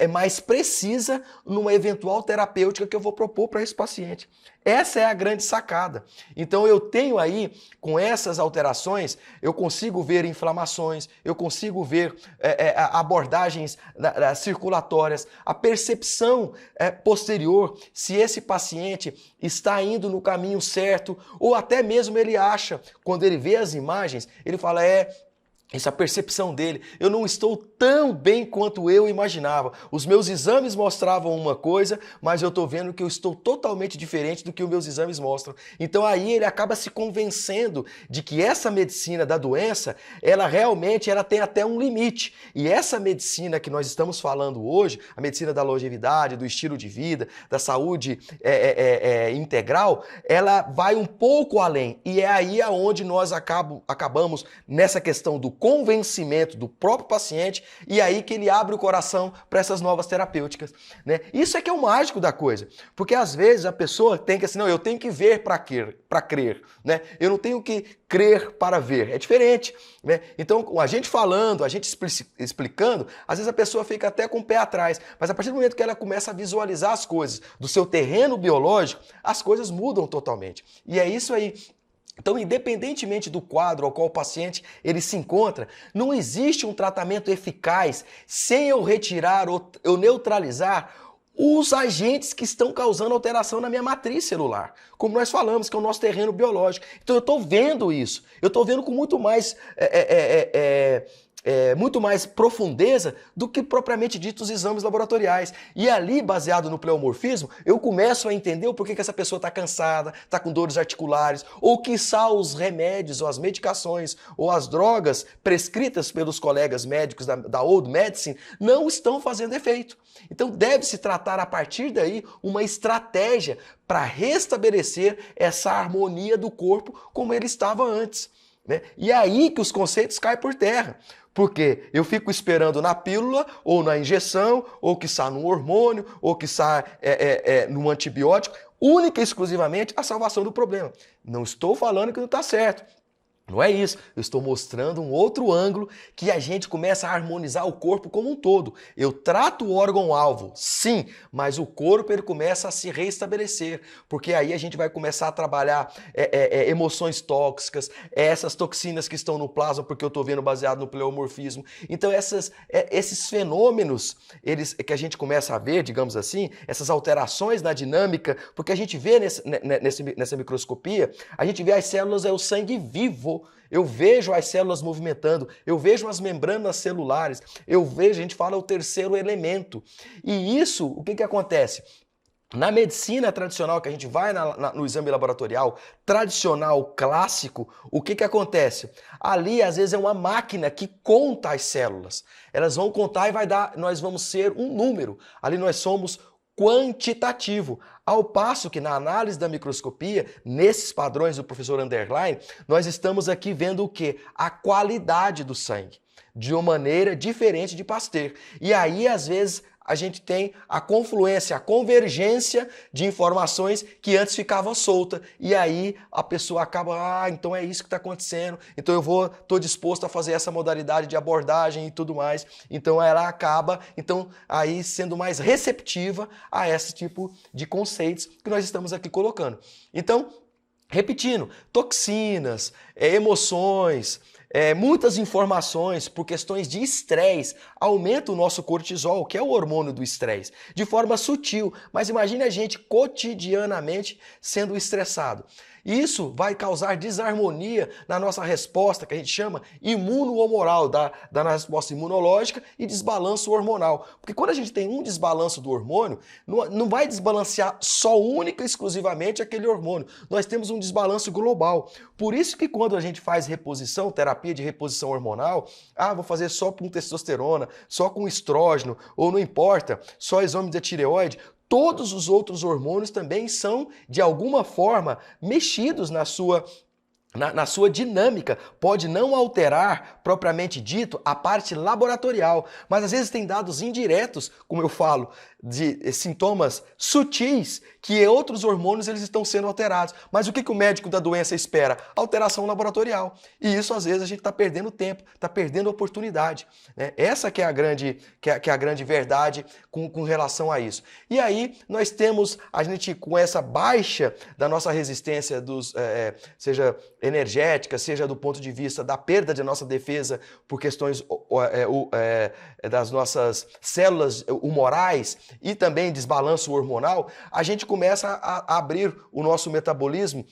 mais precisa numa eventual terapêutica que eu vou propor para esse paciente. Essa é a grande sacada. Então eu tenho aí, com essas alterações, eu consigo ver inflamações, eu consigo ver abordagens circulatórias, a percepção posterior, se esse paciente está indo no caminho certo, ou até mesmo ele acha, quando ele vê as imagens, ele fala, essa percepção dele, eu não estou tão bem quanto eu imaginava. Os meus exames mostravam uma coisa, mas eu estou vendo que eu estou totalmente diferente do que os meus exames mostram. Então aí ele acaba se convencendo de que essa medicina da doença, ela realmente tem até um limite. E essa medicina que nós estamos falando hoje, a medicina da longevidade, do estilo de vida, da saúde integral, ela vai um pouco além. E é aí aonde nós acabamos nessa questão do convencimento do próprio paciente e aí que ele abre o coração para essas novas terapêuticas, né? Isso é que é o mágico da coisa, porque às vezes a pessoa tem que assim, não, eu tenho que ver para crer, né? Eu não tenho que crer para ver, é diferente, né? Então a gente falando, a gente explicando, às vezes a pessoa fica até com o pé atrás, mas a partir do momento que ela começa a visualizar as coisas do seu terreno biológico, as coisas mudam totalmente. E é isso aí. Então, independentemente do quadro ao qual o paciente ele se encontra, não existe um tratamento eficaz sem eu retirar ou eu neutralizar os agentes que estão causando alteração na minha matriz celular. Como nós falamos, que é o nosso terreno biológico. Então, eu estou vendo isso. Eu estou vendo com muito mais muito mais profundeza do que propriamente dito os exames laboratoriais. E ali, baseado no pleomorfismo, eu começo a entender o porquê que essa pessoa está cansada, está com dores articulares, ou quiçá os remédios, ou as medicações, ou as drogas prescritas pelos colegas médicos da Old Medicine não estão fazendo efeito. Então deve-se tratar a partir daí uma estratégia para restabelecer essa harmonia do corpo como ele estava antes, né? E é aí que os conceitos caem por terra. Porque eu fico esperando na pílula, ou na injeção, ou quiçá num hormônio, ou quiçá num antibiótico, única e exclusivamente a salvação do problema. Não estou falando que não está certo. Não é isso, eu estou mostrando um outro ângulo que a gente começa a harmonizar o corpo como um todo. Eu trato o órgão-alvo, sim, mas o corpo ele começa a se reestabelecer, porque aí a gente vai começar a trabalhar emoções tóxicas, essas toxinas que estão no plasma, porque eu estou vendo baseado no pleomorfismo. Então esses fenômenos que a gente começa a ver, digamos assim, essas alterações na dinâmica, porque a gente vê nessa microscopia, a gente vê as células, é o sangue vivo. Eu vejo as células movimentando, eu vejo as membranas celulares, eu vejo, a gente fala o terceiro elemento. E isso, o que acontece? Na medicina tradicional, que a gente vai no exame laboratorial, tradicional, clássico, o que acontece? Ali, às vezes, é uma máquina que conta as células. Elas vão contar e nós vamos ser um número. Ali nós somos quantitativo. Ao passo que na análise da microscopia, nesses padrões do professor Underline, nós estamos aqui vendo o quê? A qualidade do sangue, de uma maneira diferente de Pasteur. E aí, às vezes, a gente tem a confluência, a convergência de informações que antes ficava solta. E aí a pessoa acaba, então é isso que está acontecendo, então eu estou disposto a fazer essa modalidade de abordagem e tudo mais. Então ela acaba, aí sendo mais receptiva a esse tipo de conceitos que nós estamos aqui colocando. Então, repetindo, toxinas, emoções, muitas informações por questões de estresse aumenta o nosso cortisol, que é o hormônio do estresse, de forma sutil. Mas imagine a gente cotidianamente sendo estressado. Isso vai causar desarmonia na nossa resposta, que a gente chama imunohumoral, da resposta imunológica e desbalanço hormonal. Porque quando a gente tem um desbalanço do hormônio, não vai desbalancear só única e exclusivamente aquele hormônio. Nós temos um desbalanço global. Por isso que quando a gente faz reposição, terapia de reposição hormonal, vou fazer só com testosterona, só com estrógeno, ou não importa, só exame da tireoide, todos os outros hormônios também são, de alguma forma, mexidos na sua dinâmica. Pode não alterar, propriamente dito, a parte laboratorial, mas às vezes tem dados indiretos, como eu falo, de sintomas sutis, que outros hormônios eles estão sendo alterados. Mas o que o médico da doença espera? Alteração laboratorial. E isso, às vezes, a gente está perdendo tempo, está perdendo oportunidade. Né? Essa que é a grande verdade com relação a isso. E aí, nós temos, a gente, com essa baixa da nossa resistência, seja energética, seja do ponto de vista da perda de nossa defesa por questões das nossas células humorais e também desbalanço hormonal, a gente começa a abrir o nosso metabolismo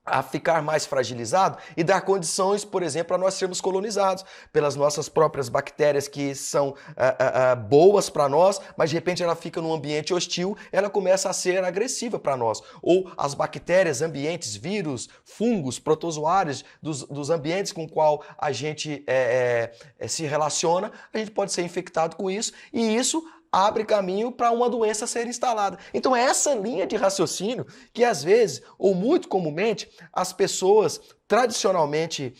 a ficar mais fragilizado e dar condições, por exemplo, para nós sermos colonizados pelas nossas próprias bactérias que são boas para nós, mas de repente ela fica num ambiente hostil, ela começa a ser agressiva para nós. Ou as bactérias, ambientes, vírus, fungos, protozoários dos ambientes com o qual a gente se relaciona, a gente pode ser infectado com isso e isso abre caminho para uma doença ser instalada. Então é essa linha de raciocínio que às vezes, ou muito comumente, as pessoas tradicionalmente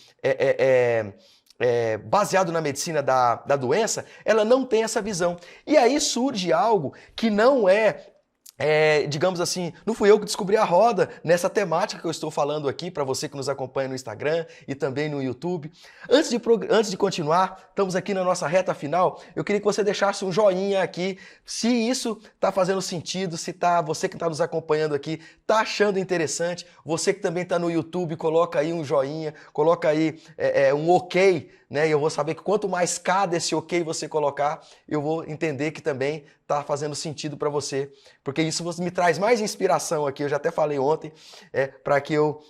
baseado na medicina da doença, ela não tem essa visão. E aí surge algo que não digamos assim, não fui eu que descobri a roda nessa temática que eu estou falando aqui para você que nos acompanha no Instagram e também no YouTube. Antes de continuar, estamos aqui na nossa reta final, eu queria que você deixasse um joinha aqui, se isso está fazendo sentido, se você que está nos acompanhando aqui está achando interessante, você que também está no YouTube, coloca aí um joinha, coloca aí um ok, né? E eu vou saber que quanto mais cada esse ok você colocar, eu vou entender que também está fazendo sentido para você, porque isso me traz mais inspiração aqui, eu já até falei ontem, para que eu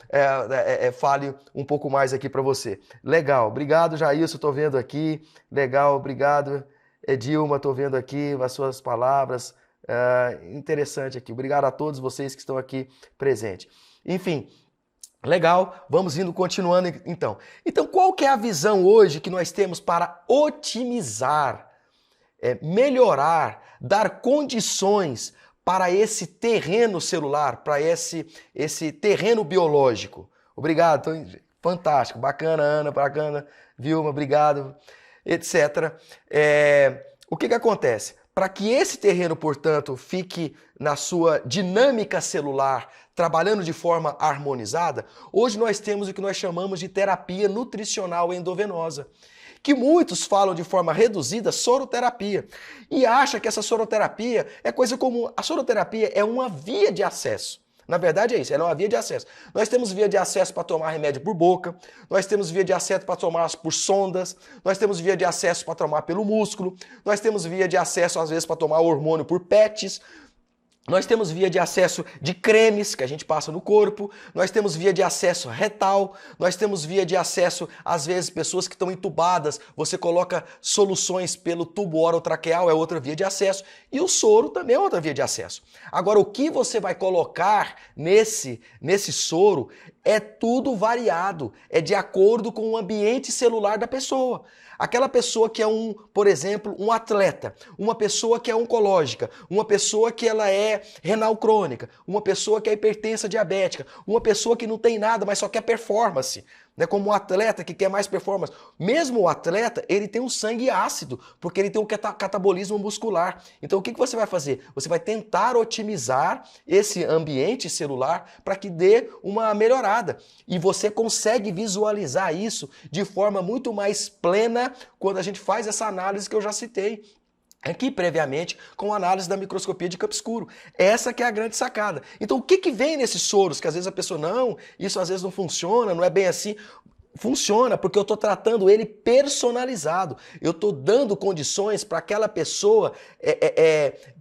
fale um pouco mais aqui para você. Legal, obrigado Jailson, estou vendo aqui, legal, obrigado Dilma, estou vendo aqui as suas palavras, interessante aqui, obrigado a todos vocês que estão aqui presentes. Enfim, legal, vamos indo, continuando então. Então, qual que é a visão hoje que nós temos para otimizar, melhorar, dar condições para esse terreno celular, para esse terreno biológico? Obrigado, fantástico, bacana Ana, bacana Vilma, obrigado, etc. O que acontece? Para que esse terreno, portanto, fique na sua dinâmica celular, trabalhando de forma harmonizada, hoje nós temos o que nós chamamos de terapia nutricional endovenosa, que muitos falam de forma reduzida soroterapia e acha que essa soroterapia é coisa comum. A soroterapia é uma via de acesso. Na verdade é isso, ela é uma via de acesso. Nós temos via de acesso para tomar remédio por boca, nós temos via de acesso para tomar por sondas, nós temos via de acesso para tomar pelo músculo, nós temos via de acesso às vezes para tomar hormônio por PETs, nós temos via de acesso de cremes que a gente passa no corpo, nós temos via de acesso retal, nós temos via de acesso, às vezes, pessoas que estão entubadas, você coloca soluções pelo tubo orotraqueal, é outra via de acesso, e o soro também é outra via de acesso. Agora, o que você vai colocar nesse soro é tudo variado, é de acordo com o ambiente celular da pessoa. Aquela pessoa que é por exemplo, um atleta, uma pessoa que é oncológica, uma pessoa que ela é renal crônica, uma pessoa que é hipertensa diabética, uma pessoa que não tem nada, mas só quer performance, né? Como um atleta que quer mais performance. Mesmo o atleta, ele tem um sangue ácido, porque ele tem um catabolismo muscular. Então o que você vai fazer? Você vai tentar otimizar esse ambiente celular para que dê uma melhorada. E você consegue visualizar isso de forma muito mais plena quando a gente faz essa análise que eu já citei aqui previamente com a análise da microscopia de campo escuro. Essa que é a grande sacada. Então o que vem nesses soros? Que às vezes a pessoa, não, isso às vezes não funciona, não é bem assim. Funciona, porque eu estou tratando ele personalizado. Eu estou dando condições para aquela pessoa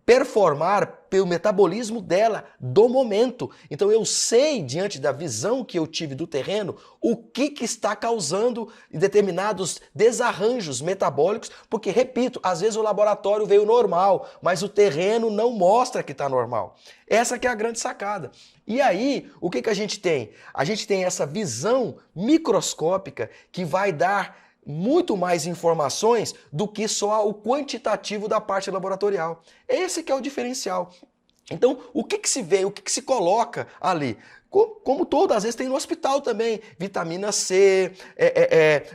performar pelo metabolismo dela do momento. Então eu sei, diante da visão que eu tive do terreno, o que está causando determinados desarranjos metabólicos, porque, repito, às vezes o laboratório veio normal, mas o terreno não mostra que está normal. Essa que é a grande sacada. E aí, o que a gente tem? A gente tem essa visão microscópica que vai dar muito mais informações do que só o quantitativo da parte laboratorial. Esse que é o diferencial. Então, o que se vê, o que se coloca ali? Como todo, às vezes tem no hospital também, vitamina C,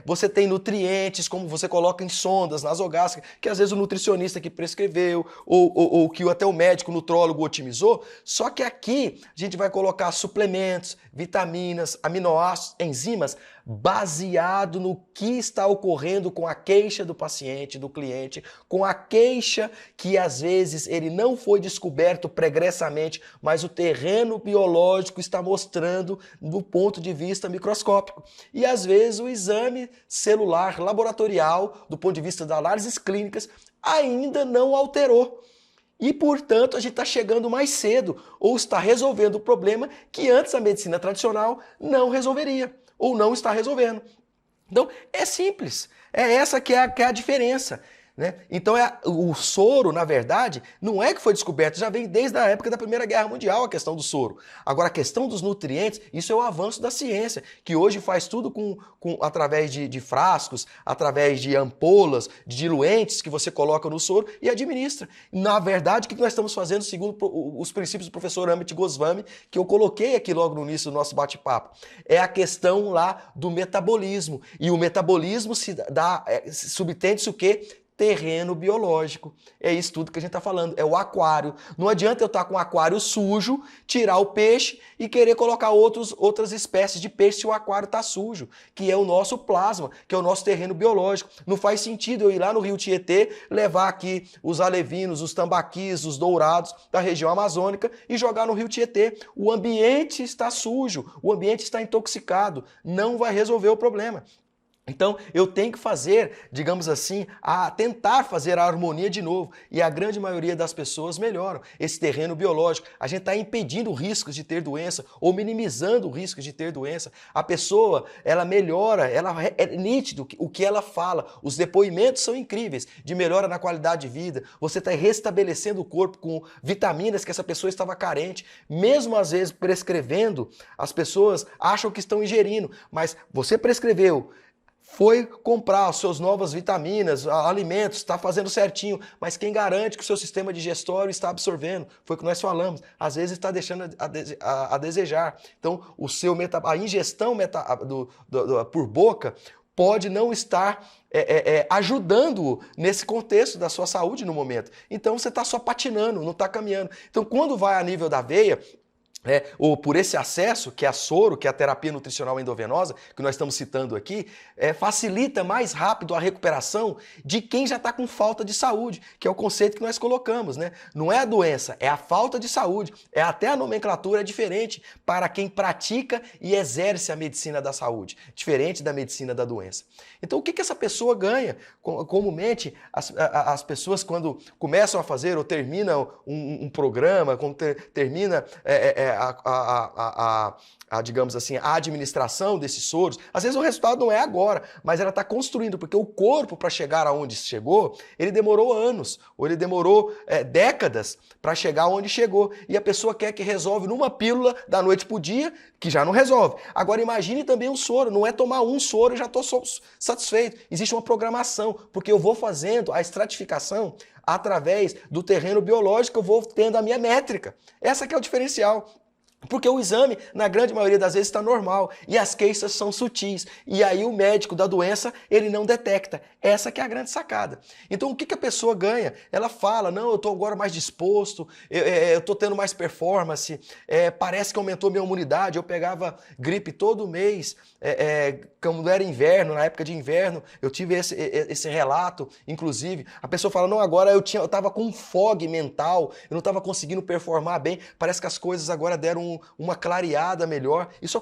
você tem nutrientes, como você coloca em sondas nasogástricas, que às vezes o nutricionista que prescreveu, ou que até o médico, o nutrólogo otimizou, só que aqui a gente vai colocar suplementos, vitaminas, aminoácidos, enzimas, baseado no que está ocorrendo com a queixa do paciente, do cliente, com a queixa que às vezes ele não foi descoberto pregressamente, mas o terreno biológico está mostrando do ponto de vista microscópico. E às vezes o exame celular laboratorial, do ponto de vista das análises clínicas, ainda não alterou. E, portanto, a gente está chegando mais cedo ou está resolvendo o problema que antes a medicina tradicional não resolveria ou não está resolvendo. Então, é simples. É essa que é a diferença. Né? Então o soro, na verdade, não é que foi descoberto, já vem desde a época da Primeira Guerra Mundial a questão do soro. Agora a questão dos nutrientes, isso é o avanço da ciência, que hoje faz tudo através de frascos, através de ampolas, de diluentes que você coloca no soro e administra. Na verdade, o que nós estamos fazendo segundo os princípios do professor Amit Goswami, que eu coloquei aqui logo no início do nosso bate-papo, é a questão lá do metabolismo. E o metabolismo subtende-se o quê? Terreno biológico. É isso tudo que a gente está falando, é o aquário. Não adianta eu estar com o aquário sujo, tirar o peixe e querer colocar outras espécies de peixe se o aquário está sujo, que é o nosso plasma, que é o nosso terreno biológico. Não faz sentido eu ir lá no Rio Tietê, levar aqui os alevinos, os tambaquis, os dourados da região amazônica e jogar no Rio Tietê. O ambiente está sujo, o ambiente está intoxicado, não vai resolver o problema. Então, eu tenho que fazer, digamos assim, tentar fazer a harmonia de novo. E a grande maioria das pessoas melhoram esse terreno biológico. A gente está impedindo riscos de ter doença ou minimizando o risco de ter doença. A pessoa, ela melhora, é nítido o que ela fala. Os depoimentos são incríveis de melhora na qualidade de vida. Você está restabelecendo o corpo com vitaminas que essa pessoa estava carente. Mesmo às vezes prescrevendo, as pessoas acham que estão ingerindo, mas você prescreveu, foi comprar as suas novas vitaminas, alimentos, está fazendo certinho, mas quem garante que o seu sistema digestório está absorvendo? Foi o que nós falamos. Às vezes está deixando a desejar. Então, a ingestão por boca pode não estar ajudando nesse contexto da sua saúde no momento. Então você está só patinando, não está caminhando. Então quando vai a nível da veia, ou por esse acesso, que é a soro, que é a terapia nutricional endovenosa, que nós estamos citando aqui, facilita mais rápido a recuperação de quem já está com falta de saúde, que é o conceito que nós colocamos, né? Não é a doença, é a falta de saúde. Até a nomenclatura é diferente para quem pratica e exerce a medicina da saúde, diferente da medicina da doença. Então o que essa pessoa ganha? Comumente, as pessoas quando começam a fazer ou terminam um programa, quando termina digamos assim, a administração desses soros, às vezes o resultado não é agora, mas ela está construindo, porque o corpo, para chegar aonde chegou, ele demorou anos, ou ele demorou décadas para chegar onde chegou. E a pessoa quer que resolve numa pílula da noite para o dia, que já não resolve. Agora imagine também um soro, não é tomar um soro e já estou satisfeito. Existe uma programação, porque eu vou fazendo a estratificação através do terreno biológico, eu vou tendo a minha métrica. Essa que é o diferencial. Porque o exame, na grande maioria das vezes, está normal e as queixas são sutis. E aí o médico da doença, ele não detecta. Essa que é a grande sacada. Então o que a pessoa ganha? Ela fala, não, eu estou agora mais disposto, eu estou tendo mais performance, parece que aumentou minha imunidade, eu pegava gripe todo mês, quando era inverno, na época de inverno, eu tive esse relato, inclusive. A pessoa fala, não, agora eu estava com um fog mental, eu não estava conseguindo performar bem, parece que as coisas agora deram uma clareada melhor. Isso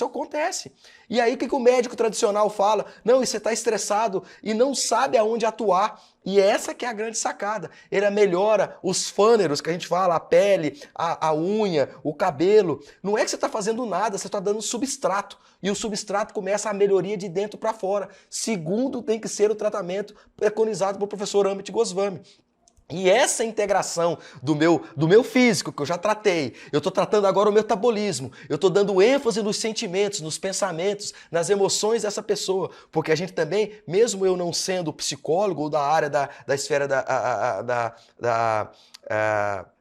acontece. E aí o que o médico tradicional fala? Não, você está estressado e não sabe aonde atuar. E essa que é a grande sacada. Ele melhora os fâneros, que a gente fala, a pele, a unha, o cabelo. Não é que você está fazendo nada, você está dando substrato. E o substrato começa a melhoria de dentro para fora. Segundo tem que ser o tratamento preconizado pelo professor Amit Goswami. E essa integração do meu físico, que eu já tratei, eu estou tratando agora o metabolismo, eu estou dando ênfase nos sentimentos, nos pensamentos, nas emoções dessa pessoa, porque a gente também, mesmo eu não sendo psicólogo ou da área da esfera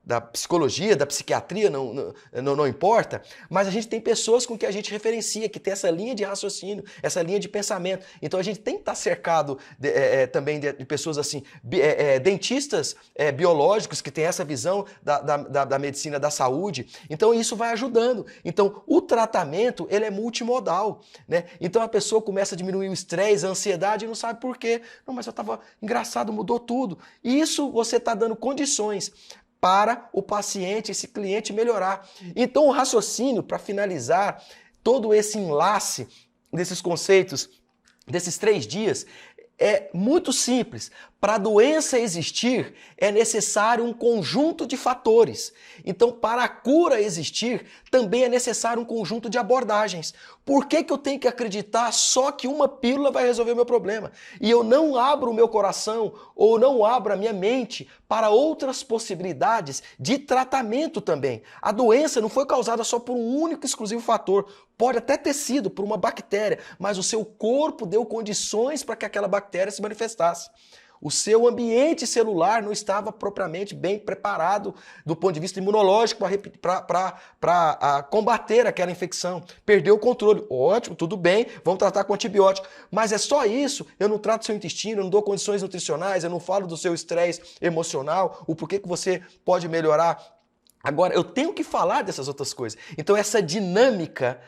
da psicologia, da psiquiatria, não importa, mas a gente tem pessoas com que a gente referencia, que tem essa linha de raciocínio, essa linha de pensamento. Então a gente tem que estar cercado também de pessoas assim, dentistas biológicos que têm essa visão da medicina da saúde. Então isso vai ajudando. Então o tratamento, ele é multimodal, né? Então a pessoa começa a diminuir o estresse, a ansiedade e não sabe por quê. Não, mas eu estava engraçado, mudou tudo. E isso você está dando condições para o paciente, esse cliente melhorar. Então o raciocínio, para finalizar todo esse enlace desses conceitos, desses 3 dias, é muito simples. Para a doença existir, é necessário um conjunto de fatores. Então, para a cura existir, também é necessário um conjunto de abordagens. Por que eu tenho que acreditar só que uma pílula vai resolver o meu problema? E eu não abro o meu coração ou não abro a minha mente para outras possibilidades de tratamento também. A doença não foi causada só por um único exclusivo fator. Pode até ter sido por uma bactéria, mas o seu corpo deu condições para que aquela bactéria se manifestasse. O seu ambiente celular não estava propriamente bem preparado do ponto de vista imunológico para combater aquela infecção. Perdeu o controle. Ótimo, tudo bem, vamos tratar com antibiótico. Mas é só isso? Eu não trato seu intestino, eu não dou condições nutricionais, eu não falo do seu estresse emocional, o porquê que você pode melhorar. Agora, eu tenho que falar dessas outras coisas. Então, essa dinâmica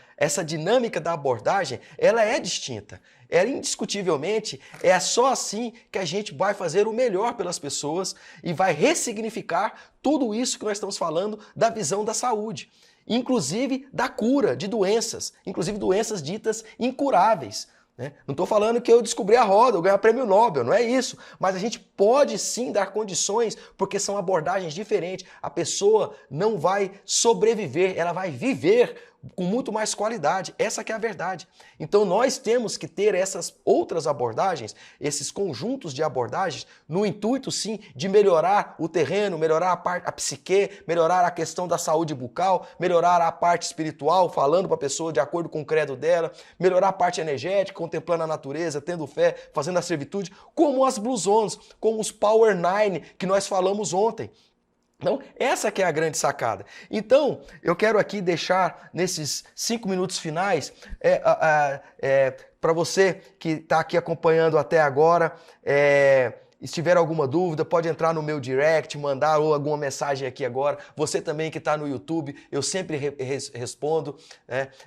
da abordagem, ela é distinta. Ela, indiscutivelmente, é só assim que a gente vai fazer o melhor pelas pessoas e vai ressignificar tudo isso que nós estamos falando da visão da saúde. Inclusive da cura de doenças, inclusive doenças ditas incuráveis. Não estou falando que eu descobri a roda, eu ganhar prêmio Nobel, não é isso. Mas a gente pode sim dar condições, porque são abordagens diferentes. A pessoa não vai sobreviver, ela vai viver com muito mais qualidade. Essa que é a verdade. Então nós temos que ter essas outras abordagens, esses conjuntos de abordagens, no intuito sim de melhorar o terreno, melhorar a psique, melhorar a questão da saúde bucal, melhorar a parte espiritual, falando para a pessoa de acordo com o credo dela, melhorar a parte energética, contemplando a natureza, tendo fé, fazendo a servitude, como as Blue Zones, como os Power 9 que nós falamos ontem. Então, essa que é a grande sacada. Então, eu quero aqui deixar nesses 5 minutos finais para você que está aqui acompanhando até agora, se tiver alguma dúvida, pode entrar no meu direct, mandar ou alguma mensagem aqui agora. Você também que está no YouTube, eu sempre respondo.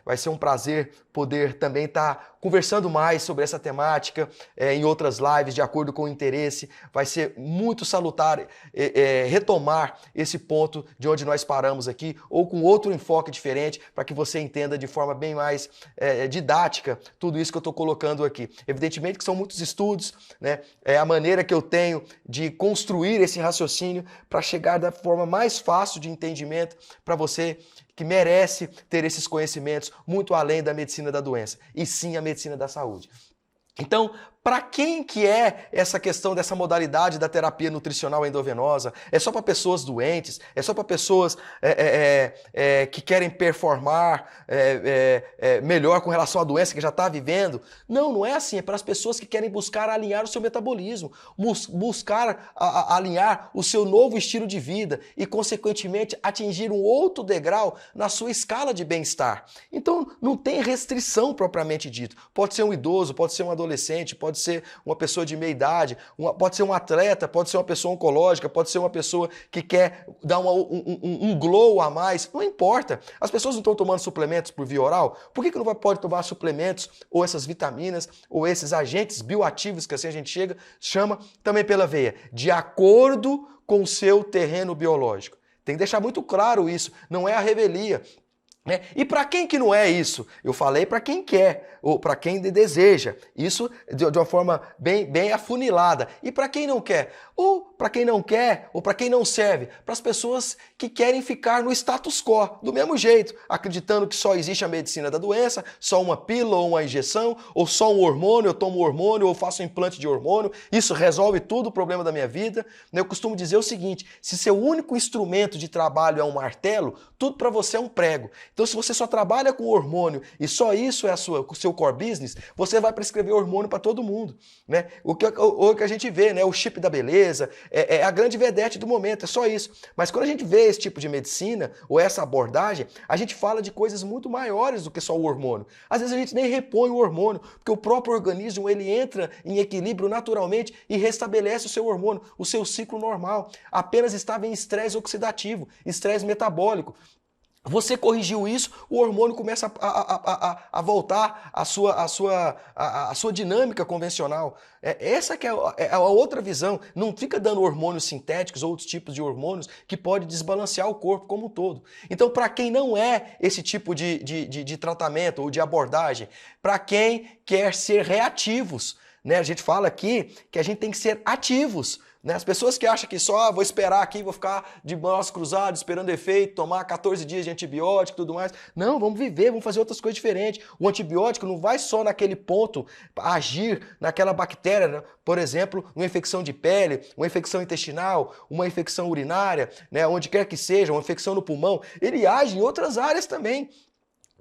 Vai ser um prazer poder também estar conversando mais sobre essa temática em outras lives, de acordo com o interesse. Vai ser muito salutar retomar esse ponto de onde nós paramos aqui, ou com outro enfoque diferente, para que você entenda de forma bem mais didática tudo isso que eu estou colocando aqui. Evidentemente que são muitos estudos, né? É a maneira que eu tenho de construir esse raciocínio para chegar da forma mais fácil de entendimento para você que merece ter esses conhecimentos muito além da medicina da doença, e sim a medicina da saúde. Então, para quem que é essa questão dessa modalidade da terapia nutricional endovenosa? É só para pessoas doentes? É só para pessoas que querem performar melhor com relação à doença que já está vivendo? Não, não é assim. É para as pessoas que querem buscar alinhar o seu metabolismo, buscar alinhar o seu novo estilo de vida e, consequentemente, atingir um outro degrau na sua escala de bem-estar. Então, não tem restrição propriamente dito. Pode ser um idoso, pode ser um adolescente, pode ser uma pessoa de meia idade, pode ser um atleta, pode ser uma pessoa oncológica, pode ser uma pessoa que quer dar um glow a mais, não importa. As pessoas não estão tomando suplementos por via oral, por que não pode tomar suplementos ou essas vitaminas ou esses agentes bioativos, que assim a gente chama, também pela veia, de acordo com o seu terreno biológico? Tem que deixar muito claro isso, não é a revelia. E para quem que não é isso? Eu falei para quem quer, ou para quem deseja. Isso de uma forma bem afunilada. E para quem não quer? Ou para quem não quer, ou para quem não serve? Para as pessoas que querem ficar no status quo, do mesmo jeito, acreditando que só existe a medicina da doença, só uma pílula ou uma injeção, ou só um hormônio, eu tomo hormônio, ou faço um implante de hormônio, isso resolve tudo o problema da minha vida. Eu costumo dizer o seguinte, se seu único instrumento de trabalho é um martelo, tudo para você é um prego. Então, se você só trabalha com hormônio e só isso é o seu core business, você vai prescrever hormônio para todo mundo, né? O que a gente vê, né? O chip da beleza, é a grande vedete do momento, é só isso. Mas quando a gente vê esse tipo de medicina ou essa abordagem, a gente fala de coisas muito maiores do que só o hormônio. Às vezes a gente nem repõe o hormônio, porque o próprio organismo ele entra em equilíbrio naturalmente e restabelece o seu hormônio, o seu ciclo normal. Apenas estava em estresse oxidativo, estresse metabólico. Você corrigiu isso, o hormônio começa a voltar à sua dinâmica convencional. Essa que é a outra visão. Não fica dando hormônios sintéticos ou outros tipos de hormônios que pode desbalancear o corpo como um todo. Então, para quem não é esse tipo de tratamento ou de abordagem, para quem quer ser reativos, né? A gente fala aqui que a gente tem que ser ativos. As pessoas que acham que só vou esperar aqui, vou ficar de braços cruzados, esperando efeito, tomar 14 dias de antibiótico e tudo mais. Não, vamos viver, vamos fazer outras coisas diferentes. O antibiótico não vai só naquele ponto agir naquela bactéria, né? Por exemplo, uma infecção de pele, uma infecção intestinal, uma infecção urinária, né? Onde quer que seja, uma infecção no pulmão. Ele age em outras áreas também,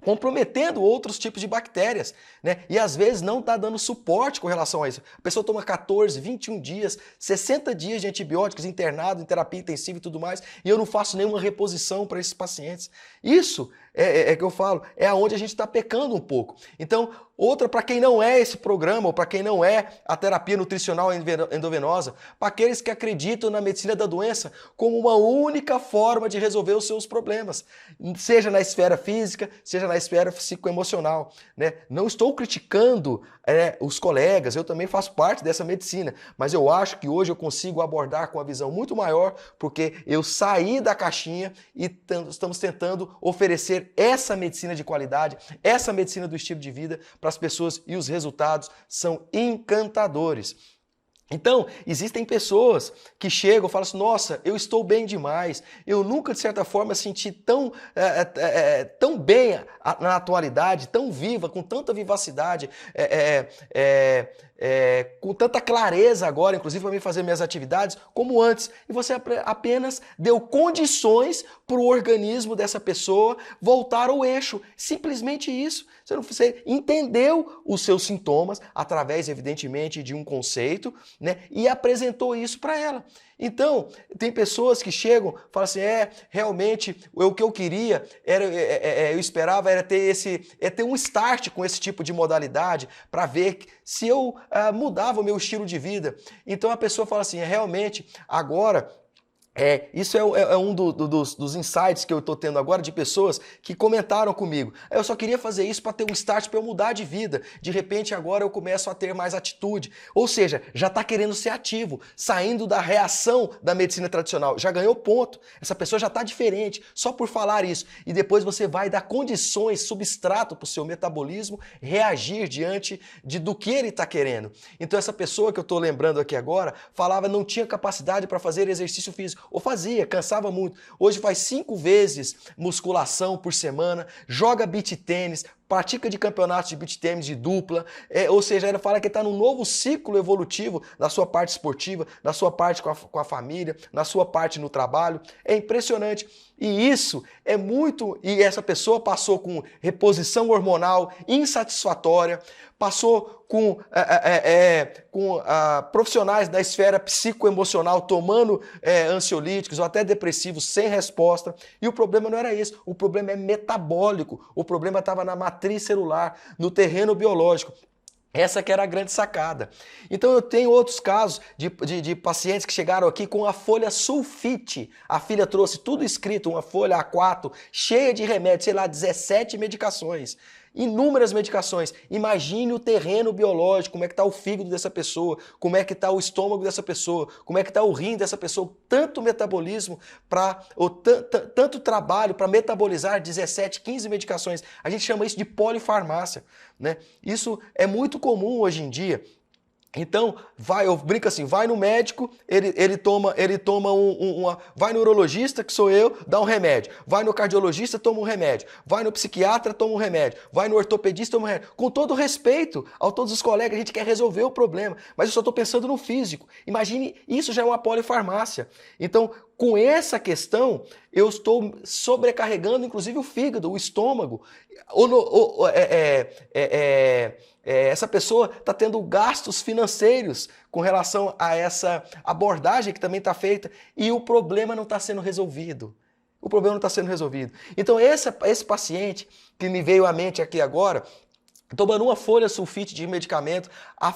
comprometendo outros tipos de bactérias, né? E às vezes não está dando suporte com relação a isso. A pessoa toma 14, 21 dias, 60 dias de antibióticos internado em terapia intensiva e tudo mais, e eu não faço nenhuma reposição para esses pacientes. Isso que eu falo, é aonde a gente está pecando um pouco. Então, outra para quem não é esse programa, ou para quem não é a terapia nutricional endovenosa, para aqueles que acreditam na medicina da doença como uma única forma de resolver os seus problemas, seja na esfera física, seja na esfera psicoemocional, né? Não estou criticando os colegas, eu também faço parte dessa medicina, mas eu acho que hoje eu consigo abordar com uma visão muito maior, porque eu saí da caixinha e estamos tentando oferecer essa medicina de qualidade, essa medicina do estilo de vida para as pessoas, e os resultados são encantadores. Então, existem pessoas que chegam e falam assim, nossa, eu estou bem demais, eu nunca, de certa forma, senti tão bem na atualidade, tão viva, com tanta vivacidade, com tanta clareza agora, inclusive para mim fazer minhas atividades, como antes. E você apenas deu condições para o organismo dessa pessoa voltar ao eixo. Simplesmente isso. Você entendeu os seus sintomas através, evidentemente, de um conceito, né? E apresentou isso para ela. Então, tem pessoas que chegam, falam assim, realmente, o que eu queria, eu esperava era ter um start com esse tipo de modalidade para ver se eu mudava o meu estilo de vida. Então a pessoa fala assim, realmente, agora... Isso é um dos insights que eu estou tendo agora de pessoas que comentaram comigo. Eu só queria fazer isso para ter um start, para eu mudar de vida. De repente agora eu começo a ter mais atitude. Ou seja, já está querendo ser ativo, saindo da reação da medicina tradicional. Já ganhou ponto. Essa pessoa já está diferente, só por falar isso. E depois você vai dar condições, substrato para o seu metabolismo reagir diante do que ele está querendo. Então essa pessoa que eu estou lembrando aqui agora, falava não tinha capacidade para fazer exercício físico. Ou fazia, cansava muito. Hoje faz 5 vezes musculação por semana, joga beach tênis, pratica de campeonatos de beach tênis de dupla, ou seja, ela fala que está num novo ciclo evolutivo na sua parte esportiva, na sua parte com a família, na sua parte no trabalho. É impressionante. E isso é muito... E essa pessoa passou com reposição hormonal insatisfatória, passou com profissionais da esfera psicoemocional tomando ansiolíticos ou até depressivos sem resposta. E o problema não era esse, o problema é metabólico, o problema estava na matriz celular, no terreno biológico. Essa que era a grande sacada. Então eu tenho outros casos de pacientes que chegaram aqui com a folha sulfite. A filha trouxe tudo escrito, uma folha A4, cheia de remédios, sei lá, 17 medicações. Inúmeras medicações. Imagine o terreno biológico, como é que está o fígado dessa pessoa, como é que está o estômago dessa pessoa, como é que está o rim dessa pessoa. Tanto metabolismo, tanto trabalho para metabolizar 17, 15 medicações. A gente chama isso de polifarmácia, né? Isso é muito comum hoje em dia. Então, eu brinco assim, vai no médico, ele toma vai no urologista, que sou eu, dá um remédio. Vai no cardiologista, toma um remédio. Vai no psiquiatra, toma um remédio. Vai no ortopedista, toma um remédio. Com todo respeito a todos os colegas, a gente quer resolver o problema, mas eu só estou pensando no físico. Imagine, isso já é uma polifarmácia. Então, com essa questão, eu estou sobrecarregando, inclusive, o fígado, o estômago. Essa pessoa está tendo gastos financeiros com relação a essa abordagem que também está feita e o problema não está sendo resolvido. O problema não está sendo resolvido. Então, esse paciente que me veio à mente aqui agora, tomando uma folha sulfite de medicamento, a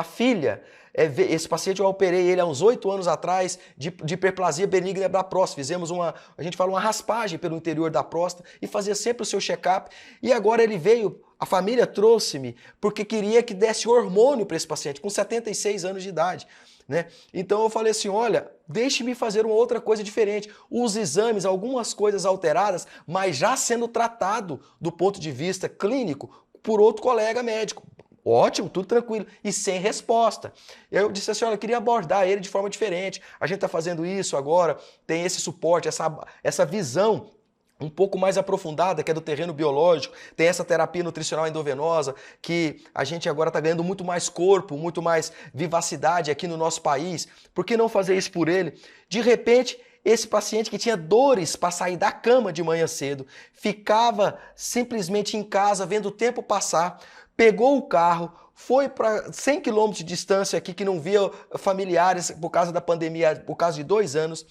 filha, esse paciente eu operei ele há uns 8 anos atrás de hiperplasia benigna da próstata. Fizemos a gente fala uma raspagem pelo interior da próstata e fazia sempre o seu check-up. E agora ele veio, a família trouxe-me porque queria que desse hormônio para esse paciente com 76 anos de idade. Né? Então eu falei assim, olha, deixe-me fazer uma outra coisa diferente. Os exames, algumas coisas alteradas, mas já sendo tratado do ponto de vista clínico por outro colega médico. Ótimo, tudo tranquilo. E sem resposta. Eu disse assim, olha, eu queria abordar ele de forma diferente. A gente está fazendo isso agora, tem esse suporte, essa visão um pouco mais aprofundada, que é do terreno biológico, tem essa terapia nutricional endovenosa, que a gente agora está ganhando muito mais corpo, muito mais vivacidade aqui no nosso país. Por que não fazer isso por ele? De repente, esse paciente que tinha dores para sair da cama de manhã cedo, ficava simplesmente em casa vendo o tempo passar, pegou o carro, foi para 100 quilômetros de distância aqui, que não via familiares por causa da pandemia, por causa de 2 anos.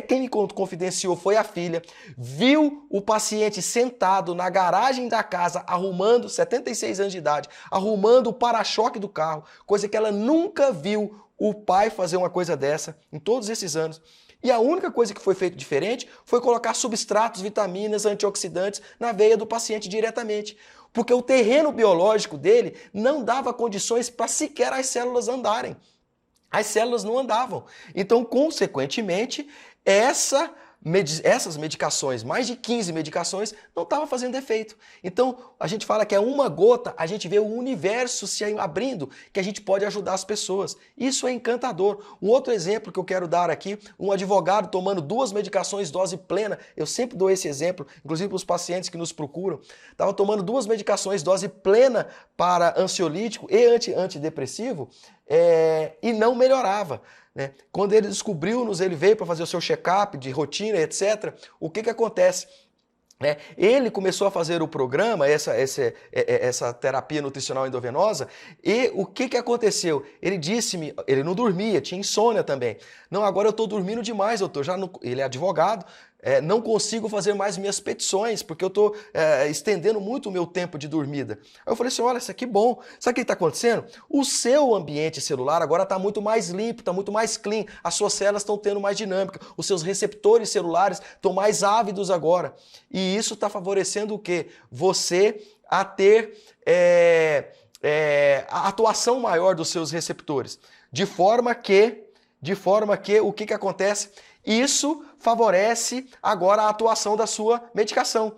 Quem me confidenciou foi a filha. Viu o paciente sentado na garagem da casa, arrumando, 76 anos de idade, arrumando o para-choque do carro, coisa que ela nunca viu o pai fazer uma coisa dessa em todos esses anos. E a única coisa que foi feito diferente foi colocar substratos, vitaminas, antioxidantes na veia do paciente diretamente. Porque o terreno biológico dele não dava condições para sequer as células andarem. As células não andavam. Então, consequentemente, essas medicações, mais de 15 medicações, não estavam fazendo efeito. Então, a gente fala que é uma gota, a gente vê o universo se abrindo, que a gente pode ajudar as pessoas. Isso é encantador. Um outro exemplo que eu quero dar aqui, um advogado tomando 2 medicações dose plena, eu sempre dou esse exemplo, inclusive para os pacientes que nos procuram, estava tomando 2 medicações dose plena para ansiolítico e antidepressivo e não melhorava. Né? Quando ele descobriu-nos, ele veio para fazer o seu check-up de rotina, etc. O que acontece? né? Ele começou a fazer o programa, essa terapia nutricional endovenosa, e o que aconteceu? Ele disse-me, ele não dormia, tinha insônia também. Não, agora eu estou dormindo demais, doutor. Ele é advogado, não consigo fazer mais minhas petições, porque eu estou estendendo muito o meu tempo de dormida. Aí eu falei assim, olha, isso aqui é bom. Sabe o que está acontecendo? O seu ambiente celular agora está muito mais limpo, está muito mais clean, as suas células estão tendo mais dinâmica, os seus receptores celulares estão mais ávidos agora. E isso está favorecendo o quê? Você a ter a atuação maior dos seus receptores. De forma que o que acontece? Isso favorece agora a atuação da sua medicação.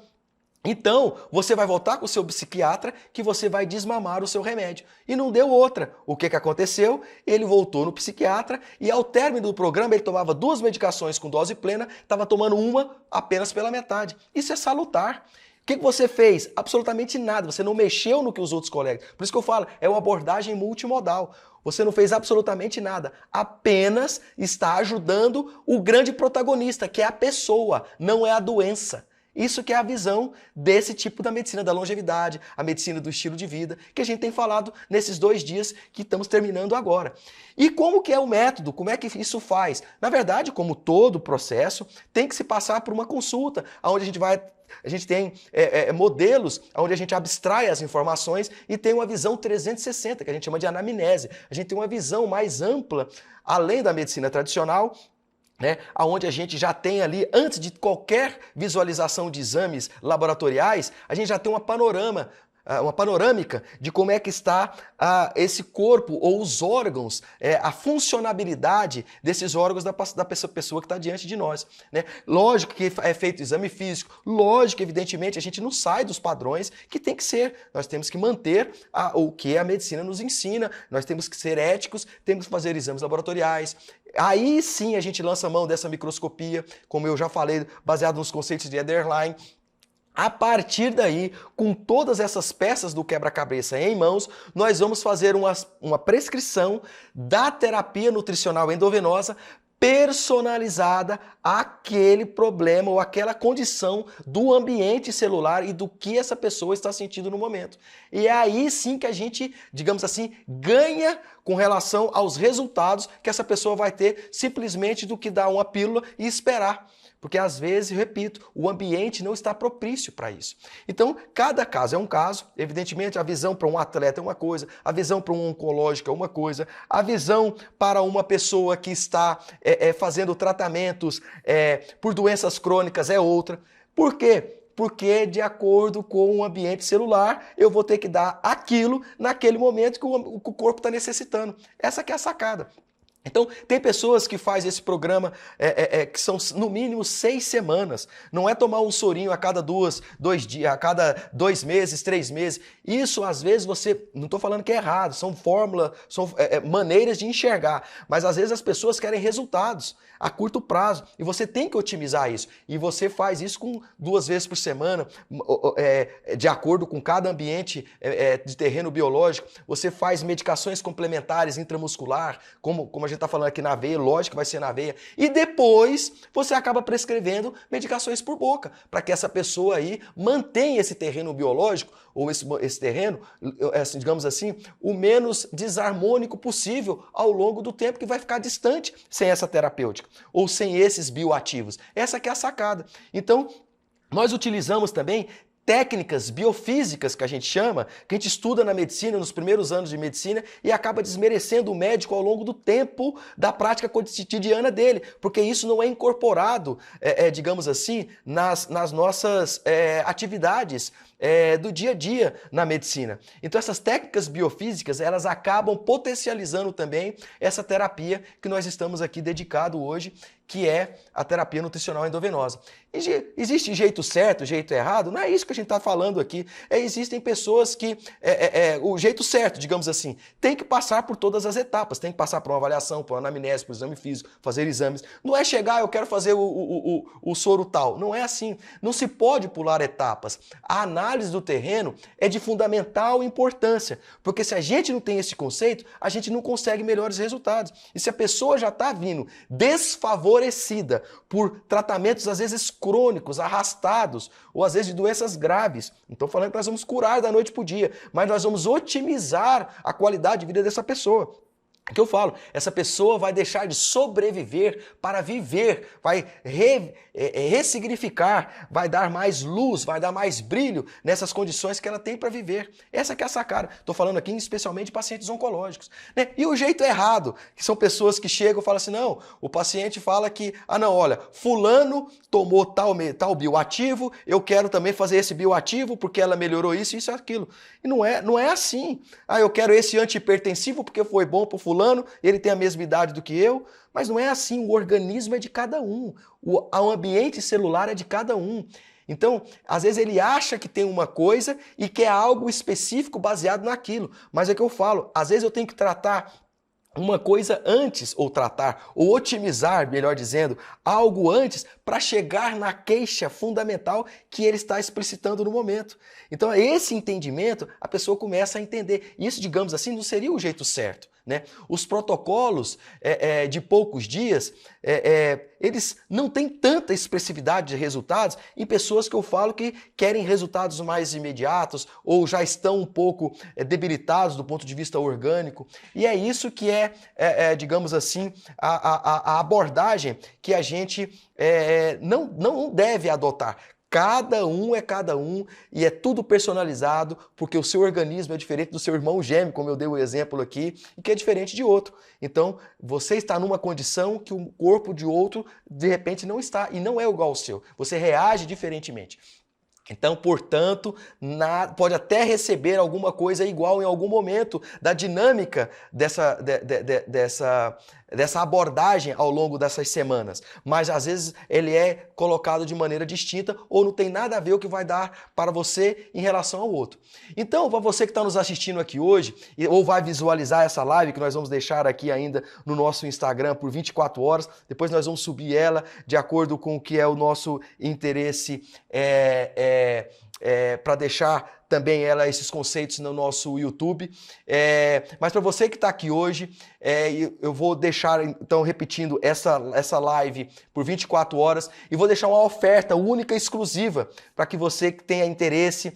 Então, você vai voltar com o seu psiquiatra que você vai desmamar o seu remédio. E não deu outra. O que aconteceu? Ele voltou no psiquiatra e ao término do programa ele tomava 2 medicações com dose plena, estava tomando uma apenas pela metade. Isso é salutar. O que você fez? Absolutamente nada. Você não mexeu no que os outros colegas. Por isso que eu falo, é uma abordagem multimodal. Você não fez absolutamente nada. Apenas está ajudando o grande protagonista, que é a pessoa, não é a doença. Isso que é a visão desse tipo da medicina da longevidade, a medicina do estilo de vida, que a gente tem falado nesses 2 dias que estamos terminando agora. E como que é o método? Como é que isso faz? Na verdade, como todo processo, tem que se passar por uma consulta, onde a gente tem modelos onde a gente abstrai as informações e tem uma visão 360, que a gente chama de anamnese. A gente tem uma visão mais ampla, além da medicina tradicional, né, onde a gente já tem ali, antes de qualquer visualização de exames laboratoriais, a gente já tem uma panorâmica de como é que está esse corpo ou os órgãos, a funcionabilidade desses órgãos da pessoa que está diante de nós. Né? Lógico que é feito exame físico, lógico que evidentemente a gente não sai dos padrões que tem que ser. Nós temos que manter o que a medicina nos ensina, nós temos que ser éticos, temos que fazer exames laboratoriais. Aí sim a gente lança a mão dessa microscopia, como eu já falei, baseado nos conceitos de Ederlein. A partir daí, com todas essas peças do quebra-cabeça em mãos, nós vamos fazer uma prescrição da terapia nutricional endovenosa personalizada àquele problema ou àquela condição do ambiente celular e do que essa pessoa está sentindo no momento. E é aí sim que a gente, digamos assim, ganha com relação aos resultados que essa pessoa vai ter simplesmente do que dar uma pílula e esperar. Porque às vezes, repito, o ambiente não está propício para isso. Então, cada caso é um caso. Evidentemente, a visão para um atleta é uma coisa, a visão para um oncológico é uma coisa, a visão para uma pessoa que está fazendo tratamentos por doenças crônicas é outra. Por quê? Porque, de acordo com o ambiente celular, eu vou ter que dar aquilo naquele momento que o corpo está necessitando. Essa que é a sacada. Então, tem pessoas que fazem esse programa que são no mínimo 6 semanas. Não é tomar um sorinho a cada 2 dias, a cada 2 meses, 3 meses. Isso, às vezes, não estou falando que é errado, são fórmulas, são maneiras de enxergar. Mas, às vezes, as pessoas querem resultados a curto prazo. E você tem que otimizar isso. E você faz isso com 2 vezes por semana, de acordo com cada ambiente de terreno biológico. Você faz medicações complementares intramuscular, como a gente está falando aqui na veia, lógico que vai ser na veia. E depois você acaba prescrevendo medicações por boca, para que essa pessoa aí mantenha esse terreno biológico, ou esse terreno, digamos assim, o menos desarmônico possível ao longo do tempo, que vai ficar distante sem essa terapêutica, ou sem esses bioativos. Essa que é a sacada. Então, nós utilizamos também técnicas biofísicas, que a gente chama, que a gente estuda na medicina, nos primeiros anos de medicina, e acaba desmerecendo o médico ao longo do tempo da prática cotidiana dele, porque isso não é incorporado, digamos assim, nas nossas atividades do dia a dia na medicina. Então essas técnicas biofísicas, elas acabam potencializando também essa terapia que nós estamos aqui dedicado hoje, que é a terapia nutricional endovenosa. Existe jeito certo, jeito errado? Não é isso que a gente está falando aqui. Existem pessoas que, o jeito certo, digamos assim, tem que passar por todas as etapas, tem que passar por uma avaliação, por uma anamnese, por um exame físico, fazer exames. Não é chegar, eu quero fazer o soro tal. Não é assim. Não se pode pular etapas. A análise análise do terreno é de fundamental importância, porque se a gente não tem esse conceito, a gente não consegue melhores resultados. E se a pessoa já está vindo desfavorecida por tratamentos às vezes crônicos, arrastados, ou às vezes de doenças graves, não estou falando que nós vamos curar da noite para o dia, mas nós vamos otimizar a qualidade de vida dessa pessoa. O que eu falo? Essa pessoa vai deixar de sobreviver para viver, vai ressignificar, vai dar mais luz, vai dar mais brilho nessas condições que ela tem para viver. Essa que é a sacada. Estou falando aqui especialmente de pacientes oncológicos, né? E o jeito errado, que são pessoas que chegam e falam assim, não, o paciente fala que, não, olha, fulano tomou tal bioativo, eu quero também fazer esse bioativo porque ela melhorou isso e aquilo. E não é assim. Eu quero esse antihipertensivo porque foi bom para o fulano, ele tem a mesma idade do que eu, mas não é assim, o organismo é de cada um, o ambiente celular é de cada um. Então, às vezes ele acha que tem uma coisa e quer algo específico baseado naquilo, mas é o que eu falo, às vezes eu tenho que tratar uma coisa antes, ou tratar, ou otimizar, melhor dizendo, algo antes para chegar na queixa fundamental que ele está explicitando no momento. Então, esse entendimento, a pessoa começa a entender. Isso, digamos assim, não seria o jeito certo, né? Os protocolos de poucos dias, eles não têm tanta expressividade de resultados em pessoas que eu falo que querem resultados mais imediatos ou já estão um pouco debilitados do ponto de vista orgânico. E é isso que digamos assim, a abordagem que a gente não deve adotar. Cada um é cada um e é tudo personalizado porque o seu organismo é diferente do seu irmão gêmeo, como eu dei o exemplo aqui, e que é diferente de outro. Então, você está numa condição que o corpo de outro, de repente, não está e não é igual ao seu. Você reage diferentemente. Então, portanto, pode até receber alguma coisa igual em algum momento da dinâmica dessa abordagem ao longo dessas semanas. Mas, às vezes, ele é colocado de maneira distinta ou não tem nada a ver o que vai dar para você em relação ao outro. Então, para você que está nos assistindo aqui hoje, ou vai visualizar essa live, que nós vamos deixar aqui ainda no nosso Instagram por 24 horas, depois nós vamos subir ela de acordo com o que é o nosso interesse para deixar também esses conceitos no nosso YouTube. Mas para você que está aqui hoje, eu vou deixar, então, repetindo essa live por 24 horas e vou deixar uma oferta única e exclusiva para que você que tenha interesse,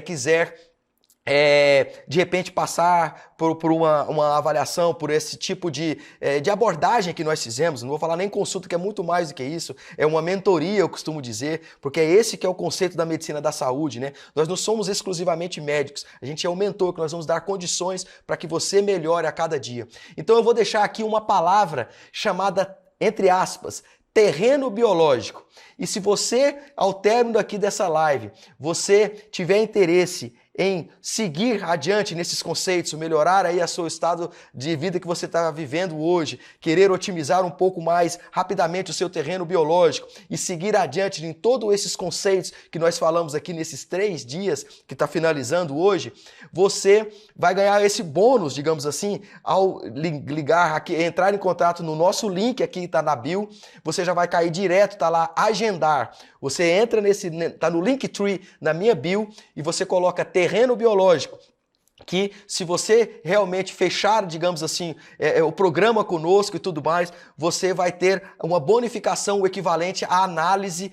quiser de repente passar por uma avaliação, por esse tipo de abordagem que nós fizemos. Não vou falar nem consulta, que é muito mais do que isso, é uma mentoria, eu costumo dizer, porque é esse que é o conceito da medicina da saúde, né? Nós não somos exclusivamente médicos, a gente é um mentor que nós vamos dar condições para que você melhore a cada dia. Então eu vou deixar aqui uma palavra chamada, entre aspas, terreno biológico. E se você, ao término aqui dessa live, você tiver interesse em seguir adiante nesses conceitos, melhorar aí o seu estado de vida que você está vivendo hoje, querer otimizar um pouco mais rapidamente o seu terreno biológico e seguir adiante em todos esses conceitos que nós falamos aqui nesses 3 dias que está finalizando hoje, você vai ganhar esse bônus, digamos assim, ao ligar aqui, entrar em contato no nosso link aqui, está na bio, você já vai cair direto, está lá, agendar. Você entra tá no Linktree, na minha bio, e você coloca terreno biológico, que se você realmente fechar, digamos assim, o programa conosco e tudo mais, você vai ter uma bonificação equivalente à análise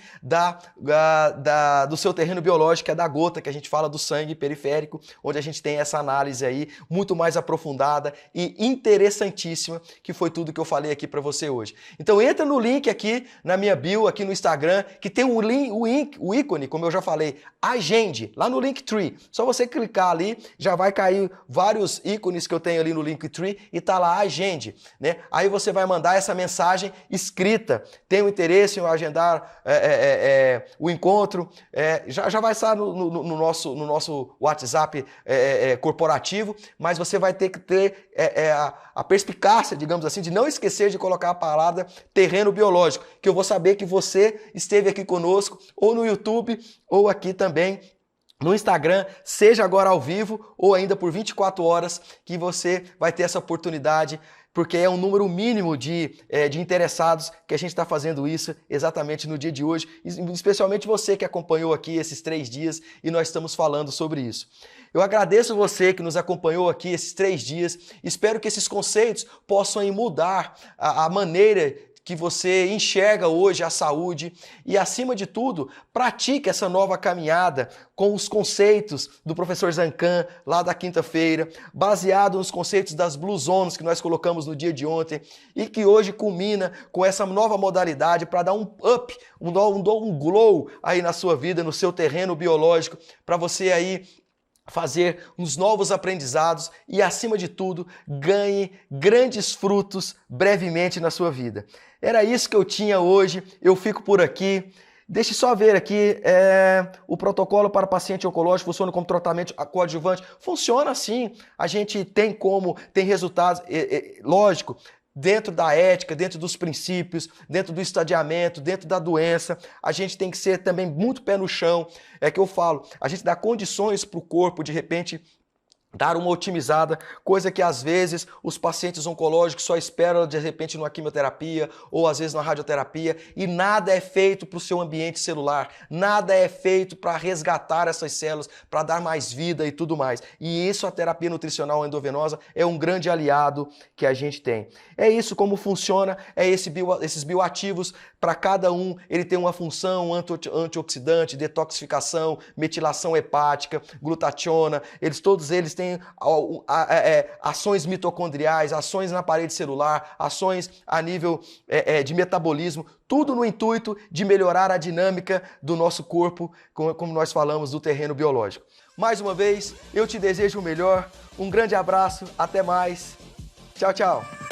do seu terreno biológico, que é da gota, que a gente fala do sangue periférico, onde a gente tem essa análise aí muito mais aprofundada e interessantíssima, que foi tudo que eu falei aqui para você hoje. Então entra no link aqui na minha bio, aqui no Instagram, que tem o ícone, como eu já falei, agende, lá no Linktree. Só você clicar ali, já vai cair vários ícones que eu tenho ali no Linktree e tá lá, agende, né? Aí você vai mandar essa mensagem escrita, tem interesse em agendar o encontro, já vai estar no nosso WhatsApp corporativo, mas você vai ter que ter a perspicácia, digamos assim, de não esquecer de colocar a palavra terreno biológico, que eu vou saber que você esteve aqui conosco, ou no YouTube, ou aqui também no Instagram, seja agora ao vivo ou ainda por 24 horas, que você vai ter essa oportunidade porque é um número mínimo de interessados que a gente está fazendo isso exatamente no dia de hoje, especialmente você que acompanhou aqui esses 3 dias e nós estamos falando sobre isso. Eu agradeço você que nos acompanhou aqui esses 3 dias, espero que esses conceitos possam mudar a maneira que você enxerga hoje a saúde e, acima de tudo, pratique essa nova caminhada com os conceitos do professor Zancan lá da quinta-feira, baseado nos conceitos das Blue Zones que nós colocamos no dia de ontem e que hoje culmina com essa nova modalidade para dar um up, um glow aí na sua vida, no seu terreno biológico, para você aí fazer uns novos aprendizados e, acima de tudo, ganhe grandes frutos brevemente na sua vida. Era isso que eu tinha hoje, eu fico por aqui. Deixe só ver aqui, o protocolo para paciente oncológico funciona como tratamento coadjuvante? Funciona sim, a gente tem resultados, lógico, dentro da ética, dentro dos princípios, dentro do estadiamento, dentro da doença, a gente tem que ser também muito pé no chão, é que eu falo, a gente dá condições para o corpo, de repente, dar uma otimizada, coisa que às vezes os pacientes oncológicos só esperam de repente numa quimioterapia ou às vezes na radioterapia e nada é feito para o seu ambiente celular, nada é feito para resgatar essas células, para dar mais vida e tudo mais. E isso a terapia nutricional endovenosa é um grande aliado que a gente tem. É isso como funciona, esses bioativos, para cada um ele tem uma função antioxidante, detoxificação, metilação hepática, glutationa, todos eles têm ações mitocondriais, ações na parede celular, ações a nível de metabolismo, tudo no intuito de melhorar a dinâmica do nosso corpo, como nós falamos, do terreno biológico. Mais uma vez, eu te desejo o melhor, um grande abraço, até mais, tchau, tchau!